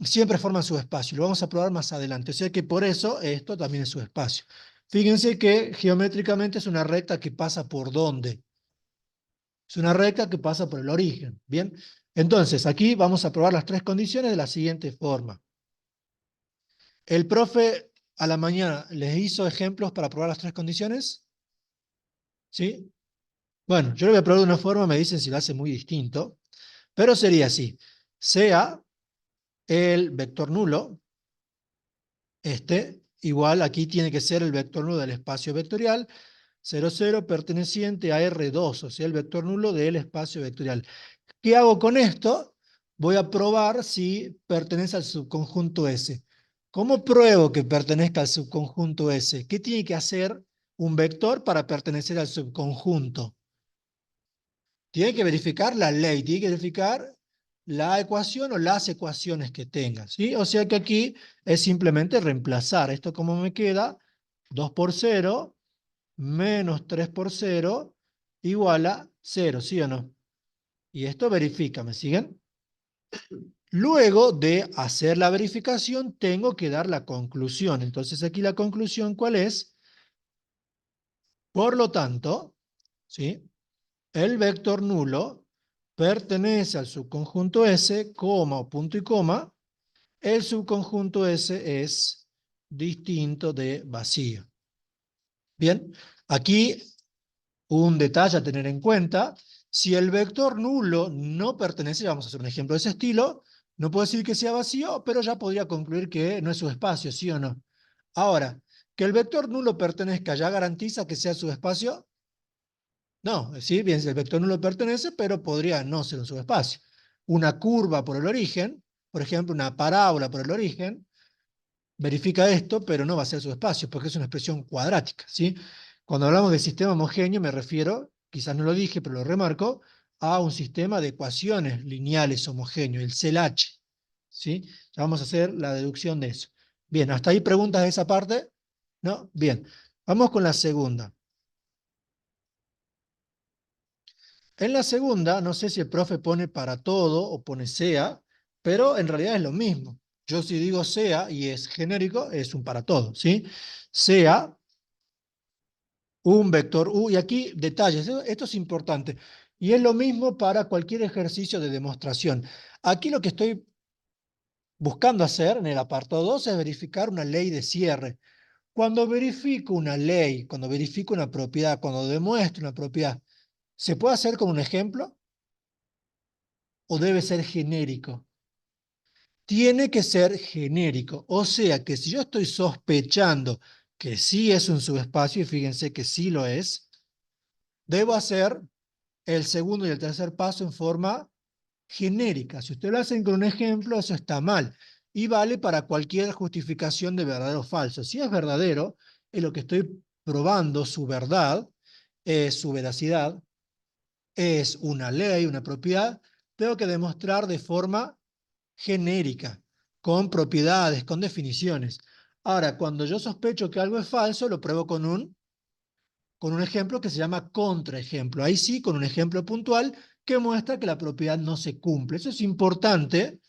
Siempre forman subespacio. Lo vamos a probar más adelante. O sea que por eso esto también es subespacio. Fíjense que geométricamente es una recta que pasa por ¿dónde? Es una recta que pasa por el origen. Bien. Entonces, aquí vamos a probar las tres condiciones de la siguiente forma. El profe a la mañana les hizo ejemplos para probar las tres condiciones. ¿Sí? Bueno, yo lo voy a probar de una forma, me dicen si lo hace muy distinto. Pero sería así. Sea el vector nulo, igual aquí tiene que ser el vector nulo del espacio vectorial, 0, 0 perteneciente a R2, o sea, el vector nulo del espacio vectorial. ¿Qué hago con esto? Voy a probar si pertenece al subconjunto S. ¿Cómo pruebo que pertenezca al subconjunto S? ¿Qué tiene que hacer un vector para pertenecer al subconjunto? Tiene que verificar la ley, tiene que verificar la ecuación o las ecuaciones que tenga, ¿sí? O sea que aquí es simplemente reemplazar. ¿Esto cómo me queda? 2 por 0 menos 3 por 0 igual a 0, ¿sí o no? Y esto verifica, ¿me siguen? Luego de hacer la verificación, tengo que dar la conclusión. Entonces aquí la conclusión, ¿cuál es? Por lo tanto, ¿sí? El vector nulo pertenece al subconjunto S, coma o punto y coma. El subconjunto S es distinto de vacío. Bien, aquí un detalle a tener en cuenta: si el vector nulo no pertenece, vamos a hacer un ejemplo de ese estilo, no puedo decir que sea vacío, pero ya podría concluir que no es subespacio, ¿sí o no? Ahora, que el vector nulo pertenezca, ¿ya garantiza que sea subespacio? No, sí, bien, el vector nulo pertenece, pero podría no ser un subespacio. Una curva por el origen, por ejemplo, una parábola por el origen, verifica esto, pero no va a ser subespacio, porque es una expresión cuadrática, ¿sí? Cuando hablamos de sistema homogéneo me refiero, quizás no lo dije, pero lo remarco, a un sistema de ecuaciones lineales homogéneo, el CELH, ¿sí? Ya vamos a hacer la deducción de eso. Bien, ¿hasta ahí preguntas de esa parte? ¿No? Bien, vamos con la segunda. En la segunda, no sé si el profe pone para todo o pone sea, pero en realidad es lo mismo. Yo si digo sea y es genérico, es un para todo, ¿sí? Sea un vector U, y aquí detalles, esto es importante, y es lo mismo para cualquier ejercicio de demostración. Aquí lo que estoy buscando hacer en el apartado 2 es verificar una ley de cierre. Cuando verifico una ley, cuando verifico una propiedad, cuando demuestro una propiedad, ¿se puede hacer con un ejemplo o debe ser genérico? Tiene que ser genérico, o sea que si yo estoy sospechando que sí es un subespacio, y fíjense que sí lo es, debo hacer el segundo y el tercer paso en forma genérica. Si ustedes lo hacen con un ejemplo, eso está mal. Y vale para cualquier justificación de verdadero o falso. Si es verdadero, es lo que estoy probando, su verdad, su veracidad, es una ley, una propiedad, tengo que demostrar de forma genérica, con propiedades, con definiciones. Ahora, cuando yo sospecho que algo es falso, lo pruebo con un ejemplo que se llama contraejemplo. Ahí sí, con un ejemplo puntual que muestra que la propiedad no se cumple. Eso es importante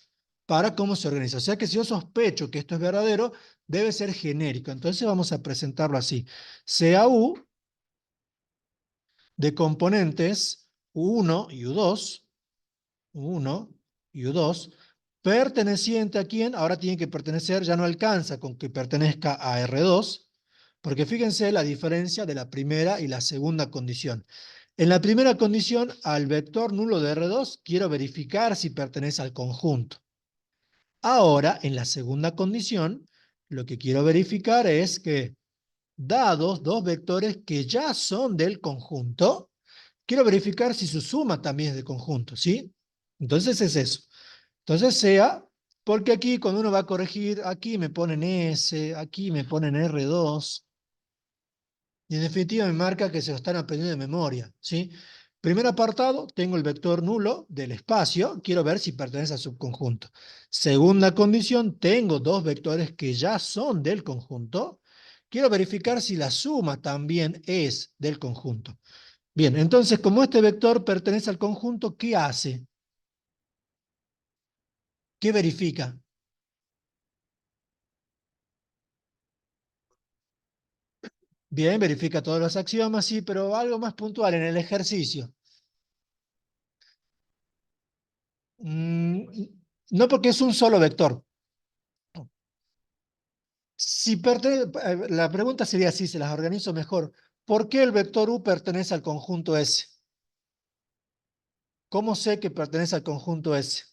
para cómo se organiza. O sea que si yo sospecho que esto es verdadero, debe ser genérico. Entonces vamos a presentarlo así. Sea U de componentes U1 y U2, U1 y U2, perteneciente a quién, ahora tiene que pertenecer, ya no alcanza con que pertenezca a R2, porque fíjense la diferencia de la primera y la segunda condición. En la primera condición, al vector nulo de R2, quiero verificar si pertenece al conjunto. Ahora, en la segunda condición, lo que quiero verificar es que, dados dos vectores que ya son del conjunto, quiero verificar si su suma también es del conjunto, ¿sí? Entonces es eso. Entonces sea, porque aquí cuando uno va a corregir, aquí me ponen S, aquí me ponen R2, y en definitiva me marca que se lo están aprendiendo de memoria, ¿sí? Primer apartado, tengo el vector nulo del espacio, quiero ver si pertenece al subconjunto. Segunda condición, tengo dos vectores que ya son del conjunto, quiero verificar si la suma también es del conjunto. Bien, entonces como este vector pertenece al conjunto, ¿qué hace? ¿Qué verifica? Bien, verifica todos los axiomas, sí, pero algo más puntual en el ejercicio. Mm, no, porque es un solo vector. Si la pregunta sería así, se las organizo mejor. ¿Por qué el vector U pertenece al conjunto S? ¿Cómo sé que pertenece al conjunto S?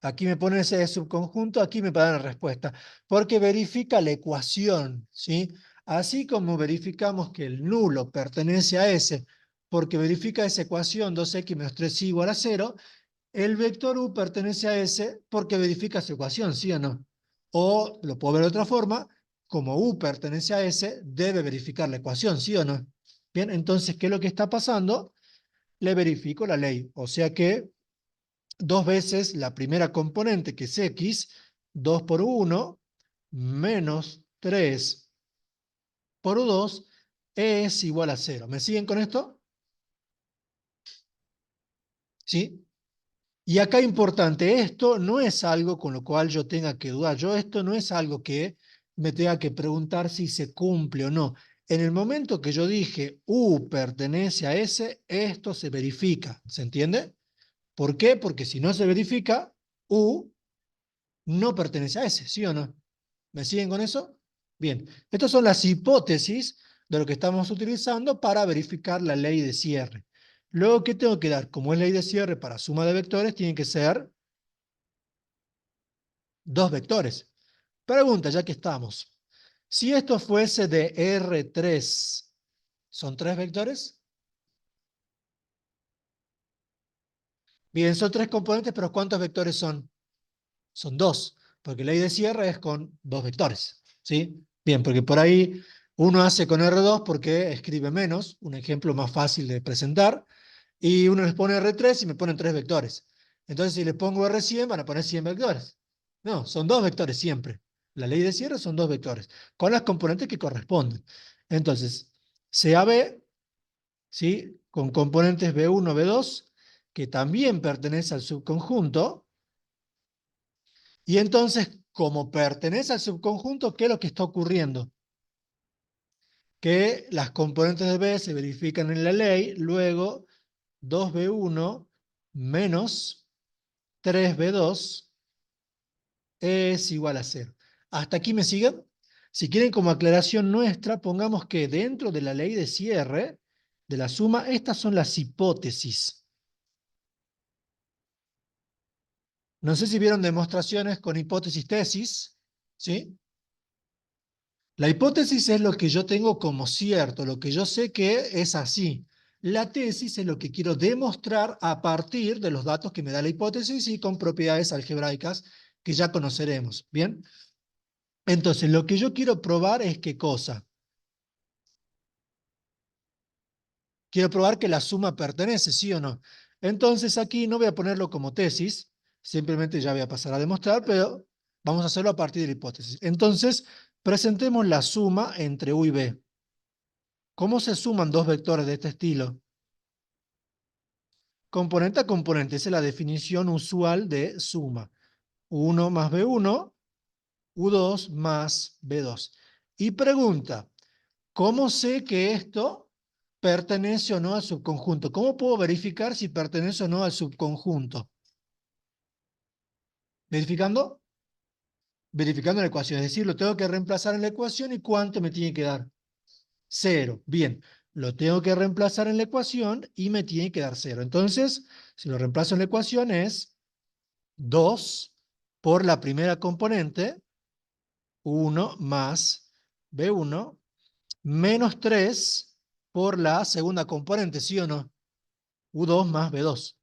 Aquí me pone ese subconjunto, aquí me dan la respuesta. Porque verifica la ecuación, ¿sí? Así como verificamos que el nulo pertenece a S, porque verifica esa ecuación 2x menos 3y igual a 0, el vector U pertenece a S porque verifica su ecuación, ¿sí o no? O lo puedo ver de otra forma, como U pertenece a S, debe verificar la ecuación, ¿sí o no? Bien, entonces, ¿qué es lo que está pasando? Le verifico la ley, o sea que dos veces la primera componente, que es X, 2 por U1, menos 3 por U2, es igual a 0. ¿Me siguen con esto? ¿Sí? Y acá importante, esto no es algo con lo cual yo tenga que dudar. Esto no es algo que me tenga que preguntar si se cumple o no. En el momento que yo dije U pertenece a S, esto se verifica. ¿Se entiende? ¿Por qué? Porque si no se verifica, U no pertenece a S, ¿sí o no? ¿Me siguen con eso? Bien, estas son las hipótesis de lo que estamos utilizando para verificar la ley de cierre. Luego, ¿qué tengo que dar? Como es ley de cierre para suma de vectores, tienen que ser dos vectores. Pregunta, ya que estamos. Si esto fuese de R3, ¿son tres vectores? Bien, son tres componentes, pero ¿cuántos vectores son? Son dos, porque ley de cierre es con dos vectores, ¿sí? Bien, porque por ahí uno hace con R2 porque escribe menos, un ejemplo más fácil de presentar, y uno les pone R3 y me ponen tres vectores. Entonces, si les pongo R100, van a poner 100 vectores. No, son dos vectores siempre. La ley de cierre son dos vectores, con las componentes que corresponden. Entonces, CAB, ¿sí? Con componentes B1, B2, que también pertenece al subconjunto, y entonces, como pertenece al subconjunto, ¿qué es lo que está ocurriendo? Que las componentes de B se verifican en la ley, luego 2B1 menos 3B2 es igual a 0. ¿Hasta aquí me siguen? Si quieren, como aclaración nuestra, pongamos que dentro de la ley de cierre, de la suma, estas son las hipótesis. No sé si vieron demostraciones con hipótesis tesis, ¿sí? La hipótesis es lo que yo tengo como cierto, lo que yo sé que es así. La tesis es lo que quiero demostrar a partir de los datos que me da la hipótesis y con propiedades algebraicas que ya conoceremos. ¿Bien? Entonces, lo que yo quiero probar es qué cosa. Quiero probar que la suma pertenece, ¿sí o no? Entonces, aquí no voy a ponerlo como tesis, simplemente ya voy a pasar a demostrar, pero vamos a hacerlo a partir de la hipótesis. Entonces, presentemos la suma entre U y B. ¿Cómo se suman dos vectores de este estilo? Componente a componente, esa es la definición usual de suma. U1 más B1, U2 más B2. Y pregunta, ¿cómo sé que esto pertenece o no al subconjunto? ¿Cómo puedo verificar si pertenece o no al subconjunto? ¿Verificando? Verificando la ecuación, es decir, lo tengo que reemplazar en la ecuación y ¿cuánto me tiene que dar? Cero. Bien, lo tengo que reemplazar en la ecuación y me tiene que dar cero. Entonces, si lo reemplazo en la ecuación es 2 por la primera componente, 1 más B1, menos 3 por la segunda componente, ¿sí o no? U2 más B2.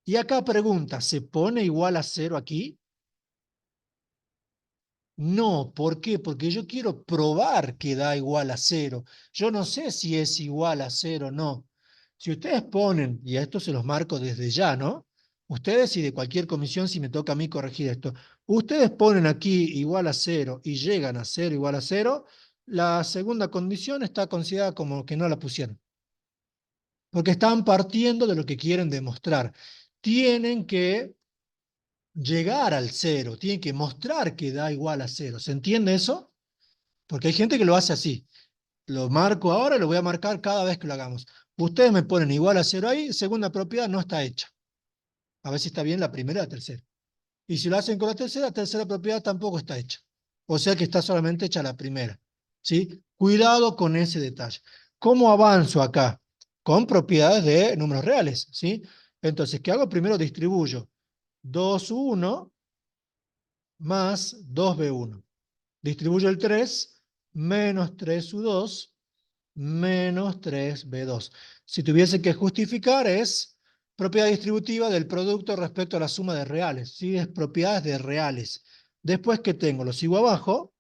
Y acá pregunta, ¿se pone igual a 0 aquí? No, ¿por qué? Porque yo quiero probar que da igual a 0. Yo no sé si es igual a 0 o no. Si ustedes ponen, y a esto se los marco desde ya, ¿no? Ustedes y de cualquier comisión, si me toca a mí corregir esto, ustedes ponen aquí igual a 0 y llegan a 0 igual a 0, la segunda condición está considerada como que no la pusieron. Porque están partiendo de lo que quieren demostrar. Tienen que llegar al 0, tienen que mostrar que da igual a 0. ¿Se entiende eso? Porque hay gente que lo hace así. Lo marco ahora y lo voy a marcar cada vez que lo hagamos. Ustedes me ponen igual a 0 ahí, segunda propiedad no está hecha. A ver si está bien la primera y la tercera. Y si lo hacen con la tercera propiedad tampoco está hecha. O sea que está solamente hecha la primera. ¿Sí? Cuidado con ese detalle. ¿Cómo avanzo acá? Con propiedades de números reales. ¿Sí? Entonces, ¿qué hago? Primero distribuyo 2, 1 más 2B1. Distribuyo el 3, menos 3U2, menos 3B2. Si tuviese que justificar es propiedad distributiva del producto respecto a la suma de reales. ¿Sí? Es propiedades de reales. Después que tengo, lo sigo abajo,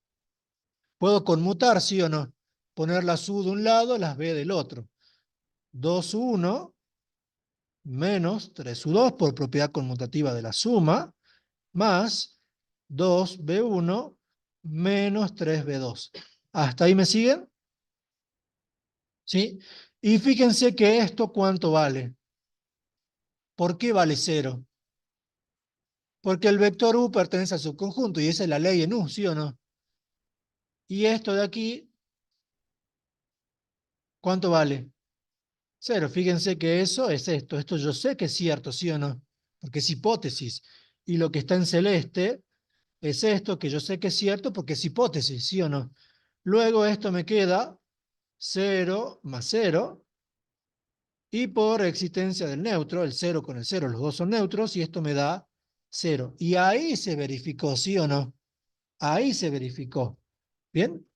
puedo conmutar, ¿sí o no? Poner las U de un lado, las B del otro. 2U1 menos 3U2 por propiedad conmutativa de la suma, más 2B1 menos 3B2. ¿Hasta ahí me siguen? ¿Sí? Y fíjense que esto, ¿cuánto vale? ¿Por qué vale 0? Porque el vector U pertenece al subconjunto y esa es la ley en U, ¿sí o no? Y esto de aquí, ¿cuánto vale? Cero. Fíjense que eso es esto. Esto yo sé que es cierto, ¿sí o no? Porque es hipótesis. Y lo que está en celeste es esto, que yo sé que es cierto porque es hipótesis, ¿sí o no? Luego esto me queda 0 más 0. Y por existencia del neutro, el 0 con el 0, los dos son neutros, y esto me da 0. Y ahí se verificó, ¿sí o no? Ahí se verificó. ¿Bien?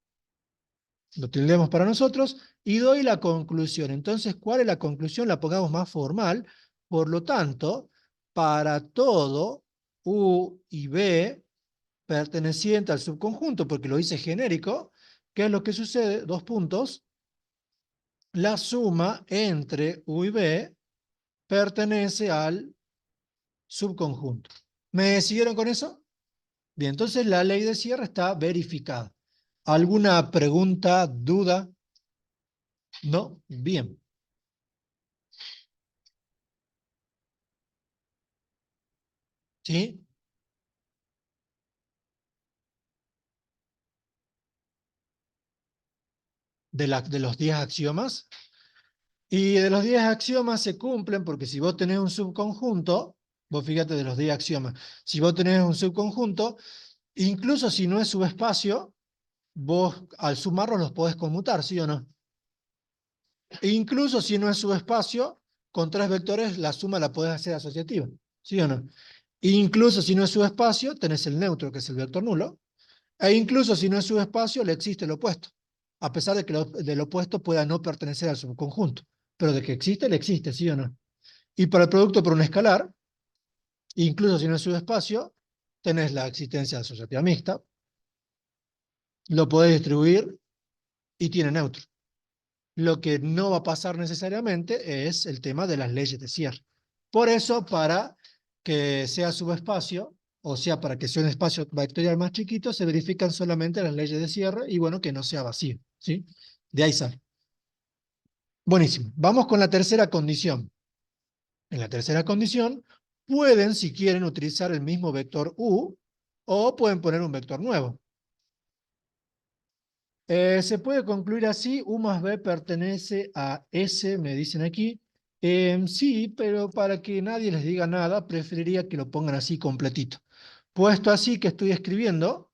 Lo tildemos para nosotros y doy la conclusión. Entonces, ¿cuál es la conclusión? La pongamos más formal. Por lo tanto, para todo U y B perteneciente al subconjunto, porque lo hice genérico, ¿qué es lo que sucede? Dos puntos. La suma entre U y B pertenece al subconjunto. ¿Me siguieron con eso? Bien, entonces la ley de cierre está verificada. ¿Alguna pregunta, duda? No. Bien. ¿Sí? De los 10 axiomas. Y de los 10 axiomas se cumplen porque si vos tenés un subconjunto, vos fíjate de los 10 axiomas, si vos tenés un subconjunto, incluso si no es subespacio, vos al sumarlos los podés conmutar, ¿sí o no? E incluso si no es subespacio, con tres vectores la suma la podés hacer asociativa, ¿sí o no? E incluso si no es subespacio, tenés el neutro, que es el vector nulo, e incluso si no es subespacio, le existe el opuesto, a pesar de que del opuesto pueda no pertenecer al subconjunto, pero de que existe, le existe, ¿sí o no? Y para el producto por un escalar, incluso si no es subespacio, tenés la existencia asociativa mixta, lo podés distribuir y tiene neutro. Lo que no va a pasar necesariamente es el tema de las leyes de cierre. Por eso, para que sea subespacio, o sea, para que sea un espacio vectorial más chiquito, se verifican solamente las leyes de cierre y bueno, que no sea vacío, ¿sí? De ahí sale. Buenísimo. Vamos con la tercera condición. En la tercera condición, pueden, si quieren, utilizar el mismo vector U o pueden poner un vector nuevo. Se puede concluir así, U más B pertenece a S, me dicen aquí. Sí, pero para que nadie les diga nada, preferiría que lo pongan así completito. Puesto así que estoy escribiendo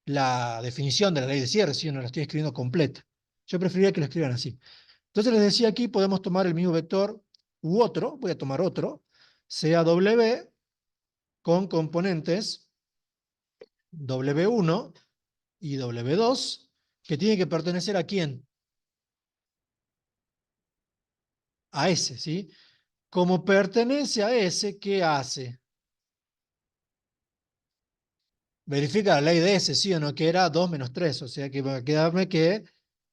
la definición de la ley de cierre, si yo no la estoy escribiendo completa. Yo preferiría que lo escriban así. Entonces les decía aquí, podemos tomar el mismo vector u otro, voy a tomar otro, sea W con componentes W1 y W2, que tiene que pertenecer a quién? A S, ¿sí? Como pertenece a S, ¿qué hace? Verifica la ley de S, ¿sí o no? Que era 2 menos 3, o sea que va a quedarme que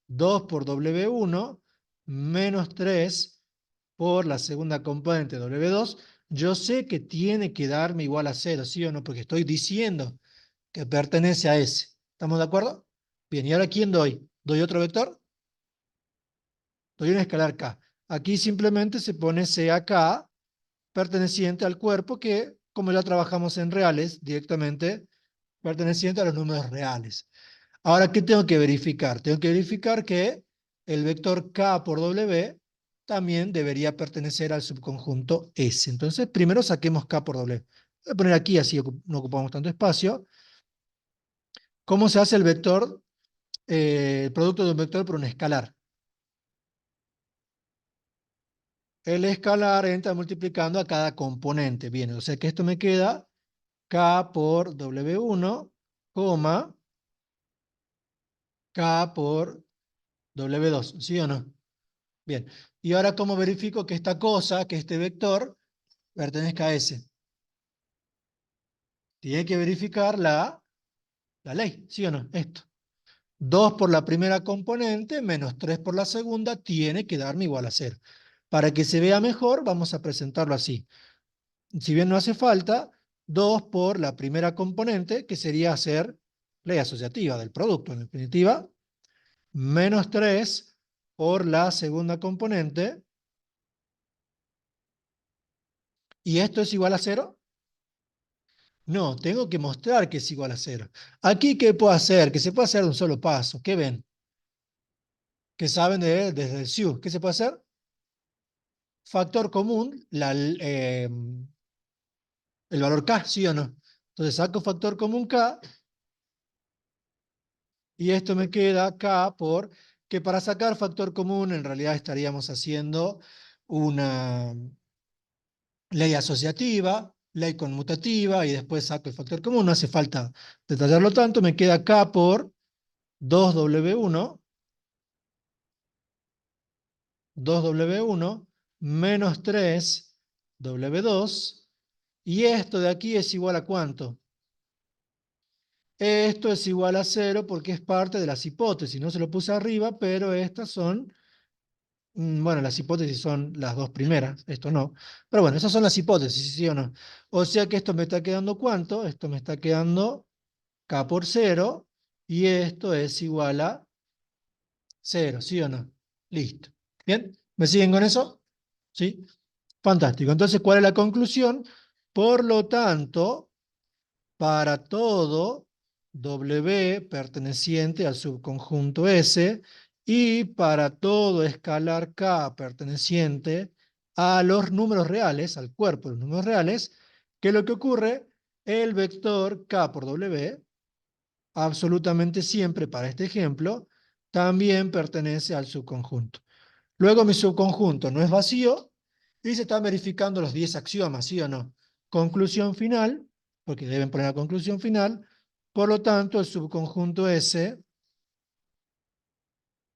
2 por W1 menos 3 por la segunda componente W2. Yo sé que tiene que darme igual a 0, ¿sí o no? Porque estoy diciendo que pertenece a S. ¿Estamos de acuerdo? Bien, ¿y ahora quién doy? ¿Doy otro vector? Doy un escalar K. Aquí simplemente se pone CAK perteneciente al cuerpo que, como ya trabajamos en reales, directamente perteneciente a los números reales. Ahora, ¿qué tengo que verificar? Tengo que verificar que el vector K por W también debería pertenecer al subconjunto S. Entonces, primero saquemos K por W. Voy a poner aquí, así no ocupamos tanto espacio. ¿Cómo se hace el vector, el producto de un vector por un escalar? El escalar entra multiplicando a cada componente. Bien, o sea que esto me queda K por W1, coma, K por W2, ¿sí o no? Bien, y ahora ¿cómo verifico que esta cosa, que este vector, pertenezca a S? Tiene que verificar la ley, ¿sí o no? Esto. 2 por la primera componente menos 3 por la segunda tiene que darme igual a 0. Para que se vea mejor, vamos a presentarlo así. Si bien no hace falta, 2 por la primera componente, que sería hacer ley asociativa del producto, en definitiva, menos 3 por la segunda componente, y esto es igual a 0. No, tengo que mostrar que es igual a 0. Aquí, ¿qué puedo hacer? Que se puede hacer de un solo paso. ¿Qué ven? ¿Qué saben desde el SIU? ¿Qué se puede hacer? Factor común, el valor K, ¿sí o no? Entonces saco factor común K y esto me queda K por, que para sacar factor común en realidad estaríamos haciendo una ley asociativa, ley conmutativa y después saco el factor común, no hace falta detallarlo tanto, me queda K por 2W1, 2W1 menos 3W2 y esto de aquí es igual a ¿cuánto? Esto es igual a 0 porque es parte de las hipótesis. No se lo puse arriba, pero estas son, bueno, las hipótesis son las dos primeras, esto no. Pero bueno, esas son las hipótesis, ¿sí o no? O sea que esto me está quedando ¿cuánto? Esto me está quedando K por 0 y esto es igual a 0, ¿sí o no? Listo. ¿Bien? ¿Me siguen con eso? ¿Sí? Fantástico. Entonces, ¿cuál es la conclusión? Por lo tanto, para todo W perteneciente al subconjunto S y para todo escalar K perteneciente a los números reales, al cuerpo de los números reales, ¿qué es lo que ocurre? El vector K por W, absolutamente siempre para este ejemplo, también pertenece al subconjunto. Luego mi subconjunto no es vacío y se están verificando los 10 axiomas, ¿sí o no? Conclusión final, porque deben poner la conclusión final, por lo tanto el subconjunto S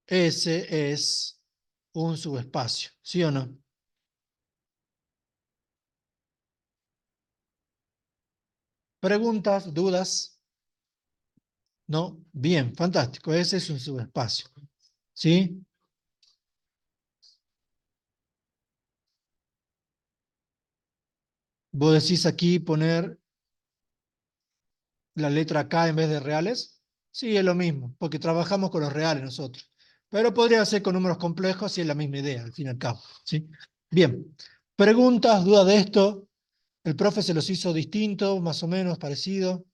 es un subespacio, ¿sí o no? ¿Preguntas, dudas? ¿No? Bien, fantástico, S es un subespacio, ¿sí? Vos decís aquí poner la letra K en vez de reales. Sí, es lo mismo, porque trabajamos con los reales nosotros. Pero podría ser con números complejos y es la misma idea, al fin y al cabo. ¿Sí? Bien. ¿Preguntas, dudas de esto? ¿El profe se los hizo distinto, más o menos, parecido?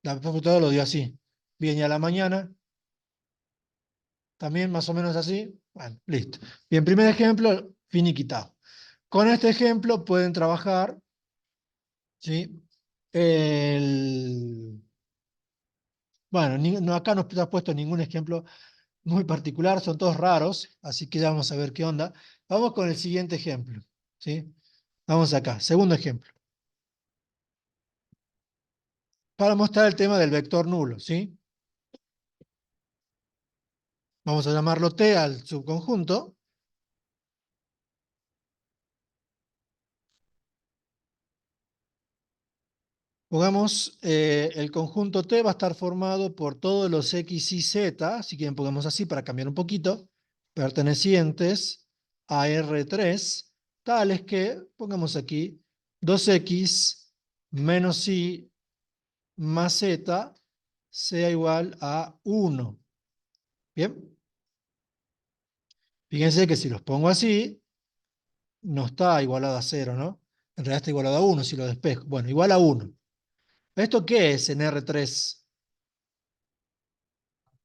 La profe todo lo dio así. Bien, y a la mañana, también más o menos así. Bueno, listo. Bien, primer ejemplo, finiquitado. Con este ejemplo pueden trabajar, ¿sí? El... Bueno, no, acá no está puesto ningún ejemplo muy particular, son todos raros, así que ya vamos a ver qué onda. Vamos con el siguiente ejemplo, ¿sí? Vamos acá, segundo ejemplo. Para mostrar el tema del vector nulo, ¿sí? Vamos a llamarlo T al subconjunto. Pongamos, el conjunto T va a estar formado por todos los X y Z, si quieren pongamos así para cambiar un poquito, pertenecientes a R3, tales que, pongamos aquí, 2X menos Y más Z sea igual a 1. ¿Bien? Fíjense que si los pongo así, no está igualado a 0, ¿no? En realidad está igualado a 1 si lo despejo. Bueno, igual a 1. ¿Esto qué es en R3? Eso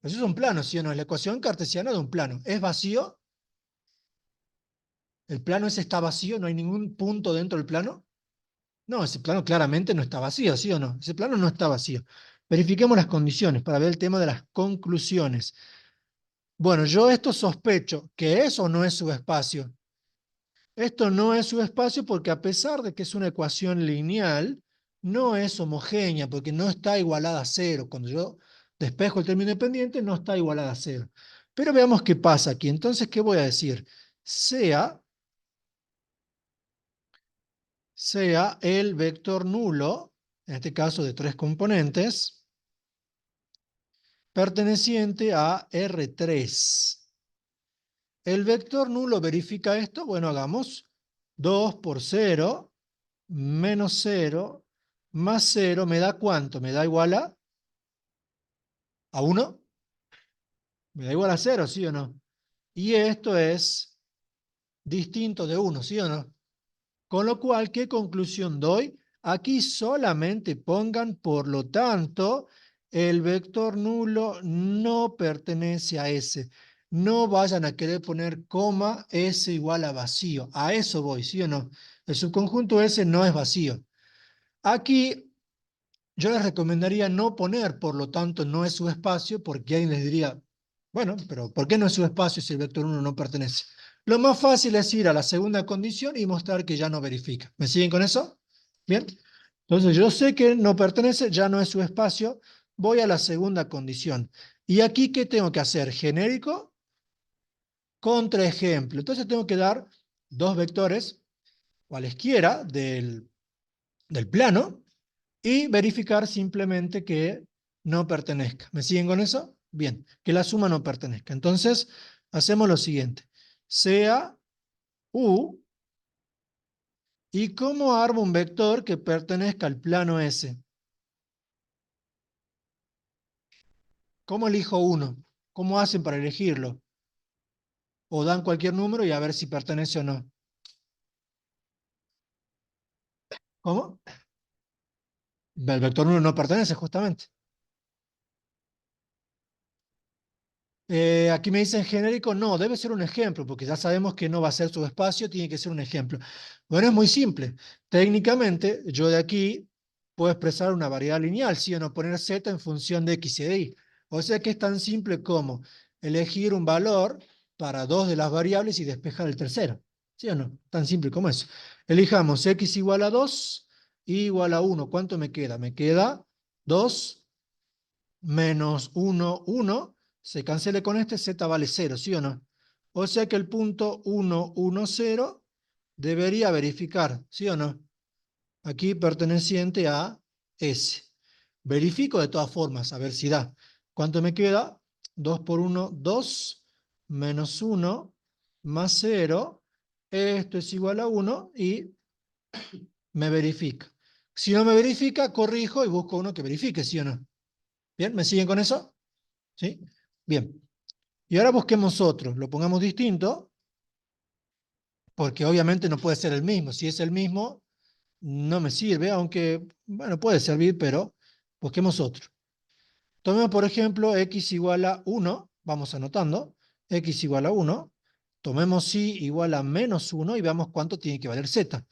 es un plano, ¿sí o no? Es la ecuación cartesiana de un plano. ¿Es vacío? ¿El plano ese está vacío? ¿No hay ningún punto dentro del plano? No, ese plano claramente no está vacío, ¿sí o no? Ese plano no está vacío. Verifiquemos las condiciones para ver el tema de las conclusiones. Bueno, yo esto sospecho que es o no es subespacio. Esto no es subespacio porque a pesar de que es una ecuación lineal, no es homogénea porque no está igualada a cero. Cuando yo despejo el término independiente, no está igualada a cero. Pero veamos qué pasa aquí. Entonces, ¿qué voy a decir? Sea el vector nulo, en este caso de 3 componentes, perteneciente a R3. El vector nulo verifica esto. Bueno, hagamos 2 por 0 menos 0 más 0 me da ¿cuánto? ¿Me da igual a 1? ¿Me da igual a 0, sí o no? Y esto es distinto de 1, ¿sí o no? Con lo cual, ¿qué conclusión doy? Aquí solamente pongan, por lo tanto, el vector nulo no pertenece a S. No vayan a querer poner coma S igual a vacío. A eso voy, ¿sí o no? El subconjunto S no es vacío. Aquí yo les recomendaría no poner, por lo tanto, no es subespacio, porque alguien les diría, bueno, pero ¿por qué no es subespacio si el vector 1 no pertenece? Lo más fácil es ir a la segunda condición y mostrar que ya no verifica. ¿Me siguen con eso? Bien. Entonces yo sé que no pertenece, ya no es subespacio, voy a la segunda condición. ¿Y aquí qué tengo que hacer? Genérico, contraejemplo. Entonces tengo que dar dos vectores, cualesquiera, del plano, y verificar simplemente que no pertenezca. ¿Me siguen con eso? Bien, que la suma no pertenezca. Entonces, hacemos lo siguiente. Sea U, ¿y cómo armo un vector que pertenezca al plano S? ¿Cómo elijo uno? ¿Cómo hacen para elegirlo? O dan cualquier número y a ver si pertenece o no. ¿Cómo? El vector 1 no pertenece, justamente. Aquí me dicen genérico, no, debe ser un ejemplo, porque ya sabemos que no va a ser subespacio, tiene que ser un ejemplo. Bueno, es muy simple. Técnicamente, yo de aquí puedo expresar una variedad lineal, sí o no, poner z en función de x y de y. O sea que es tan simple como elegir un valor para dos de las variables y despejar el tercero. ¿Sí o no? Tan simple como eso. Elijamos x igual a 2, y igual a 1. ¿Cuánto me queda? Me queda 2 menos 1, 1, se cancele con este, z vale 0, ¿sí o no? O sea que el punto 1, 1, 0 debería verificar, ¿sí o no? Aquí perteneciente a S. Verifico de todas formas, a ver si da. ¿Cuánto me queda? 2 por 1, 2, menos 1, más 0. Esto es igual a 1 y me verifica. Si no me verifica, corrijo y busco uno que verifique, ¿sí o no? ¿Bien? ¿Me siguen con eso? ¿Sí? Bien. Y ahora busquemos otro. Lo pongamos distinto, porque obviamente no puede ser el mismo. Si es el mismo, no me sirve, aunque, bueno, puede servir, pero busquemos otro. Tomemos, por ejemplo, x igual a 1. Vamos anotando. X igual a 1. Tomemos y igual a menos 1 y veamos cuánto tiene que valer z.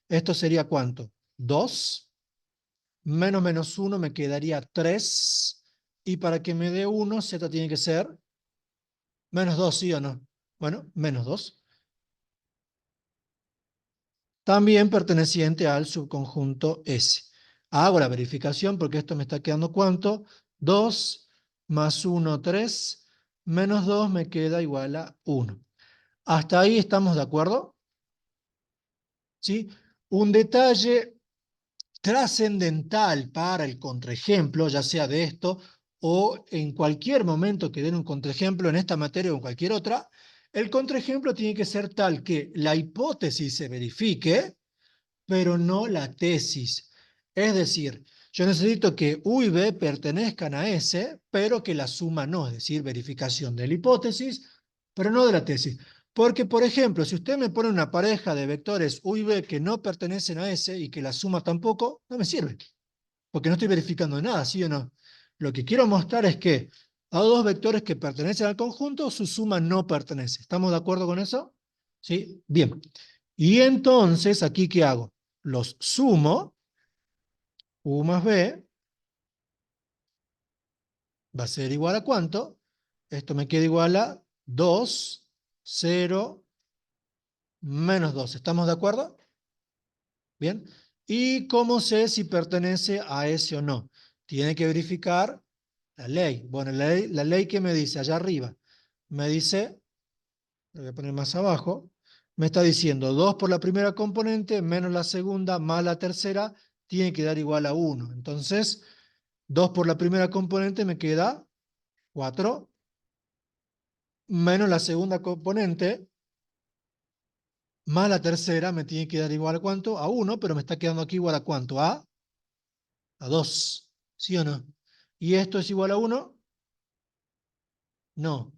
¿Esto sería cuánto? 2. Menos 1 me quedaría 3. Y para que me dé 1, z tiene que ser menos 2, ¿sí o no? Bueno, menos 2. También perteneciente al subconjunto S. Hago la verificación porque esto me está quedando ¿cuánto? 2 más 1, 3, menos 2 me queda igual a 1. ¿Hasta ahí estamos de acuerdo? ¿Sí? Un detalle trascendental para el contraejemplo, ya sea de esto o en cualquier momento que den un contraejemplo en esta materia o en cualquier otra, el contraejemplo tiene que ser tal que la hipótesis se verifique, pero no la tesis. Es decir, yo necesito que U y B pertenezcan a S, pero que la suma no, es decir, verificación de la hipótesis, pero no de la tesis. Porque, por ejemplo, si usted me pone una pareja de vectores U y B que no pertenecen a S y que la suma tampoco, no me sirve, porque no estoy verificando nada, ¿sí o no? Lo que quiero mostrar es que a dos vectores que pertenecen al conjunto, su suma no pertenece. ¿Estamos de acuerdo con eso? ¿Sí? Bien. Y entonces, ¿aquí qué hago? Los sumo, U más B va a ser igual a ¿cuánto? Esto me queda igual a 2, 0, menos 2. ¿Estamos de acuerdo? Bien. ¿Y cómo sé si pertenece a ese o no? Tiene que verificar la ley. Bueno, la ley que me dice allá arriba, me dice, lo voy a poner más abajo, me está diciendo 2 por la primera componente menos la segunda más la tercera tiene que dar igual a 1. Entonces, 2 por la primera componente me queda 4, menos la segunda componente, más la tercera me tiene que dar igual a ¿cuánto? A 1, pero me está quedando aquí igual a ¿cuánto? A 2, ¿sí o no? ¿Y esto es igual a 1? No.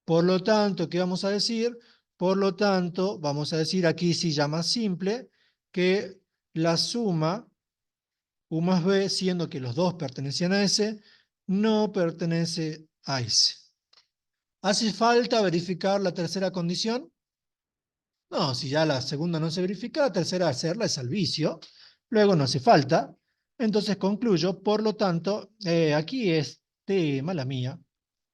Por lo tanto, ¿qué vamos a decir? Por lo tanto, vamos a decir aquí sí ya más simple, que la suma U más B, siendo que los dos pertenecían a S, no pertenece a S. ¿Hace falta verificar la tercera condición? No, si ya la segunda no se verifica, la tercera hacerla es al vicio, luego no hace falta. Entonces concluyo, por lo tanto, aquí es T, mala mía,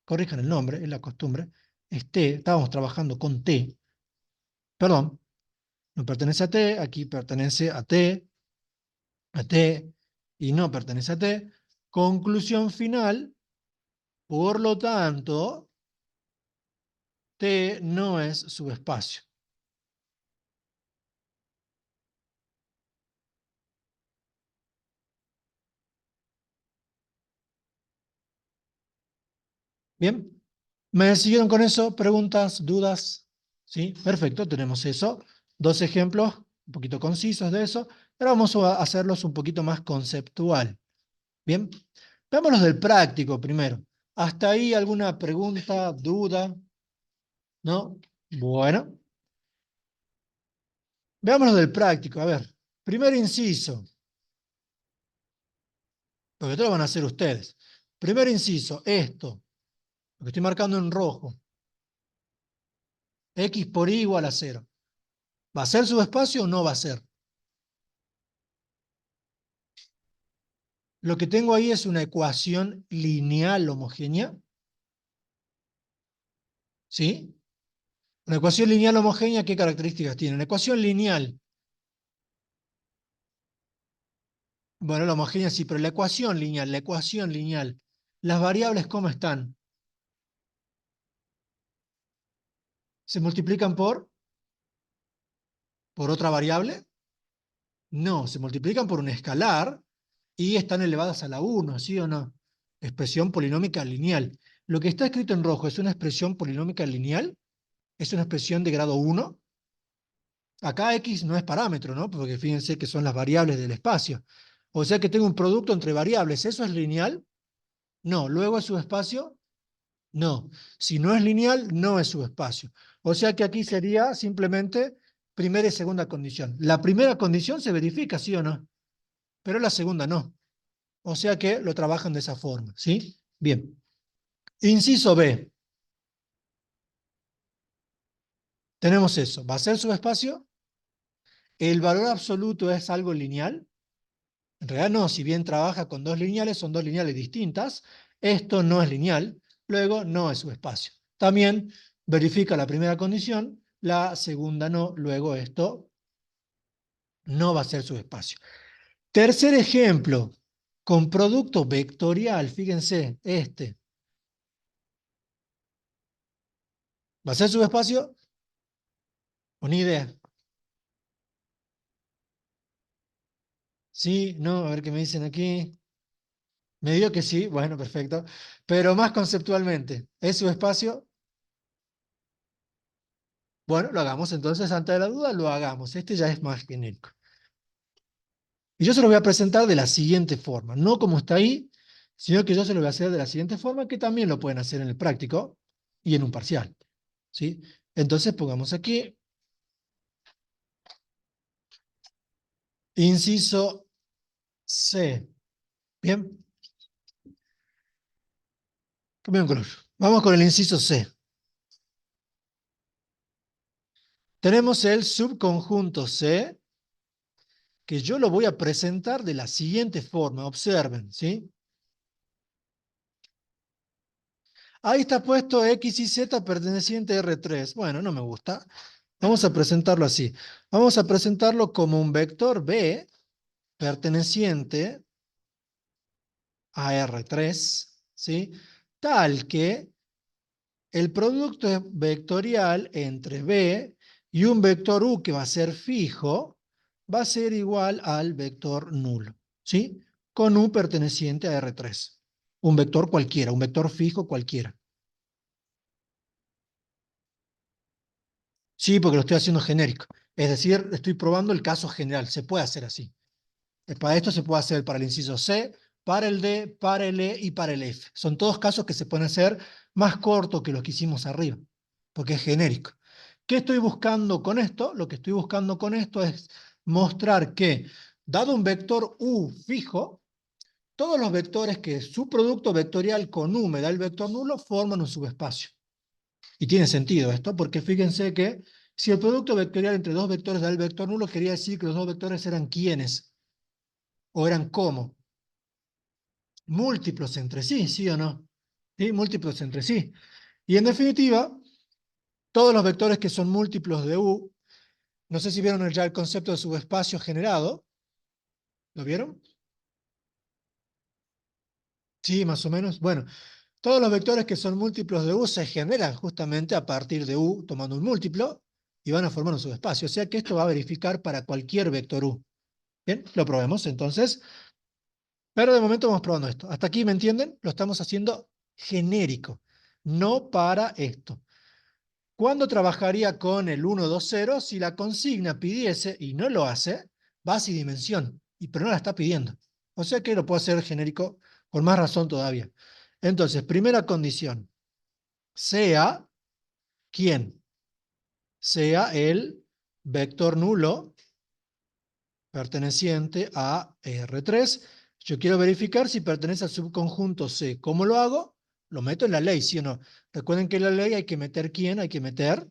corrijan el nombre, es la costumbre, es T, estábamos trabajando con T, perdón, no pertenece a T, aquí pertenece a T, y no pertenece a T. Conclusión final, por lo tanto, T no es subespacio. ¿Bien? ¿Me siguieron con eso? ¿Preguntas? ¿Dudas? ¿Sí? Perfecto, tenemos eso. Dos ejemplos un poquito concisos de eso. Ahora vamos a hacerlos un poquito más conceptual. ¿Bien? Veámoslos del práctico primero. ¿Hasta ahí alguna pregunta, duda? ¿No? Bueno, veámoslo del práctico. A ver, primer inciso, porque esto lo van a hacer ustedes. Primer inciso, esto, lo que estoy marcando en rojo, x por y igual a 0. ¿Va a ser subespacio o no va a ser? Lo que tengo ahí es una ecuación lineal homogénea. ¿Sí? Una ecuación lineal homogénea, ¿qué características tiene? Una ecuación lineal. Bueno, la homogénea sí, pero la ecuación lineal. ¿Las variables cómo están? ¿Se multiplican por otra variable? No, se multiplican por un escalar y están elevadas a la 1, ¿sí o no? Expresión polinómica lineal. Lo que está escrito en rojo es una expresión polinómica lineal, es una expresión de grado 1. Acá X no es parámetro, ¿no? Porque fíjense que son las variables del espacio. O sea que tengo un producto entre variables. ¿Eso es lineal? No. ¿Luego es subespacio? No. Si no es lineal, no es subespacio. O sea que aquí sería simplemente primera y segunda condición. La primera condición se verifica, ¿sí o no? Pero la segunda no. O sea que lo trabajan de esa forma, ¿sí? Bien. Inciso B. Tenemos eso. ¿Va a ser subespacio? ¿El valor absoluto es algo lineal? En realidad no, si bien trabaja con dos lineales, son dos lineales distintas. Esto no es lineal, luego no es subespacio. También verifica la primera condición, la segunda no, luego esto no va a ser subespacio. Tercer ejemplo, con producto vectorial, fíjense, este. ¿Va a ser subespacio? Una idea. Sí, no, a ver qué me dicen aquí. Me digo que sí, bueno, perfecto. Pero más conceptualmente, ¿es subespacio? Bueno, lo hagamos entonces, ante la duda, lo hagamos. Este ya es más genérico. Y yo se lo voy a presentar de la siguiente forma, no como está ahí, sino que yo se lo voy a hacer de la siguiente forma, que también lo pueden hacer en el práctico y en un parcial. ¿Sí? Entonces pongamos aquí, inciso C. Bien, cambio un color. Vamos con el inciso C. Tenemos el subconjunto C, que yo lo voy a presentar de la siguiente forma. Observen, ¿sí? Ahí está puesto X y Z perteneciente a R3. Bueno, no me gusta. Vamos a presentarlo así. Vamos a presentarlo como un vector B perteneciente a R3, ¿sí? Tal que el producto vectorial entre B y un vector U que va a ser fijo va a ser igual al vector nulo, ¿sí? Con U perteneciente a R3. Un vector cualquiera, un vector fijo cualquiera. Sí, porque lo estoy haciendo genérico. Es decir, estoy probando el caso general. Se puede hacer así. Para esto se puede hacer para el inciso C, para el D, para el E y para el F. Son todos casos que se pueden hacer más cortos que los que hicimos arriba, porque es genérico. ¿Qué estoy buscando con esto? Lo que estoy buscando con esto es mostrar que, dado un vector U fijo, todos los vectores que su producto vectorial con U me da el vector nulo forman un subespacio. Y tiene sentido esto, porque fíjense que si el producto vectorial entre dos vectores da el vector nulo, quería decir que los dos vectores eran ¿quiénes? O eran ¿cómo? Múltiplos entre sí, ¿sí o no? ¿Sí? Múltiplos entre sí. Y en definitiva, todos los vectores que son múltiplos de U, no sé si vieron ya el concepto de subespacio generado, ¿lo vieron? Sí, más o menos. Bueno, todos los vectores que son múltiplos de U se generan justamente a partir de U tomando un múltiplo y van a formar un subespacio. O sea que esto va a verificar para cualquier vector U. Bien, lo probemos entonces. Pero de momento vamos probando esto. ¿Hasta aquí me entienden? Lo estamos haciendo genérico, no para esto. ¿Cuándo trabajaría con el 1, 2, 0? Si la consigna pidiese, y no lo hace, base y dimensión, pero no la está pidiendo. O sea que lo puedo hacer genérico con más razón todavía. Entonces, primera condición, sea, ¿quién? Sea el vector nulo perteneciente a R3. Yo quiero verificar si pertenece al subconjunto C. ¿Cómo lo hago? Lo meto en la ley, ¿sí o no? Recuerden que en la ley hay que meter ¿quién? Hay que meter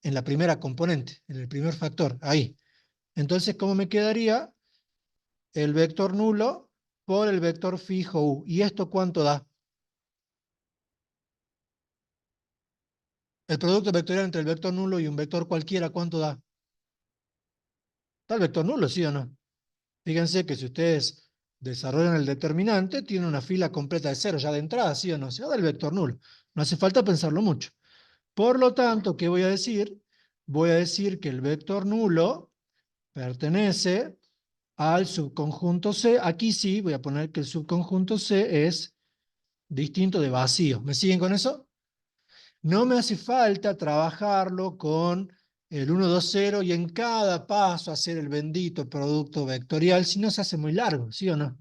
en la primera componente, en el primer factor, ahí. Entonces, ¿cómo me quedaría? El vector nulo por el vector fijo U. ¿Y esto cuánto da? El producto vectorial entre el vector nulo y un vector cualquiera, ¿cuánto da? ¿Da el vector nulo, sí o no? Fíjense que si ustedes desarrollan el determinante, tiene una fila completa de cero ya de entrada, ¿sí o no? Se da el vector nulo. No hace falta pensarlo mucho. Por lo tanto, ¿qué voy a decir? Voy a decir que el vector nulo pertenece al subconjunto C. Aquí sí, voy a poner que el subconjunto C es distinto de vacío. ¿Me siguen con eso? No me hace falta trabajarlo con el 1, 2, 0 y en cada paso hacer el bendito producto vectorial, si no se hace muy largo, ¿sí o no?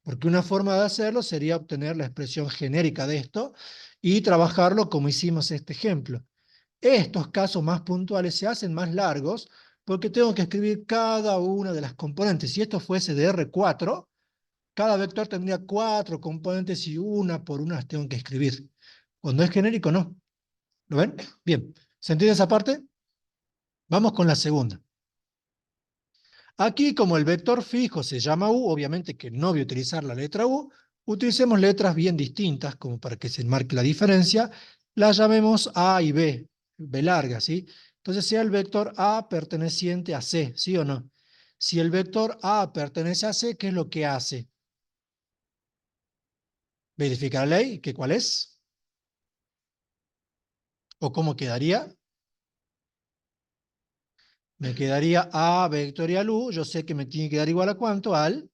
Porque una forma de hacerlo sería obtener la expresión genérica de esto y trabajarlo como hicimos este ejemplo. Estos casos más puntuales se hacen más largos porque tengo que escribir cada una de las componentes. Si esto fuese de R4, cada vector tendría 4 componentes y una por una las tengo que escribir. Cuando es genérico, no. ¿Lo ven? Bien. ¿Se entiende esa parte? Vamos con la segunda. Aquí, como el vector fijo se llama U, obviamente que no voy a utilizar la letra U, utilicemos letras bien distintas, como para que se enmarque la diferencia, las llamemos A y B, B larga, ¿sí? Entonces sea el vector A perteneciente a C, ¿sí o no? Si el vector A pertenece a C, ¿qué es lo que hace? Verificar la ley, ¿que cuál es? ¿O cómo quedaría? Me quedaría A vectorial U, yo sé que me tiene que dar igual a cuánto, al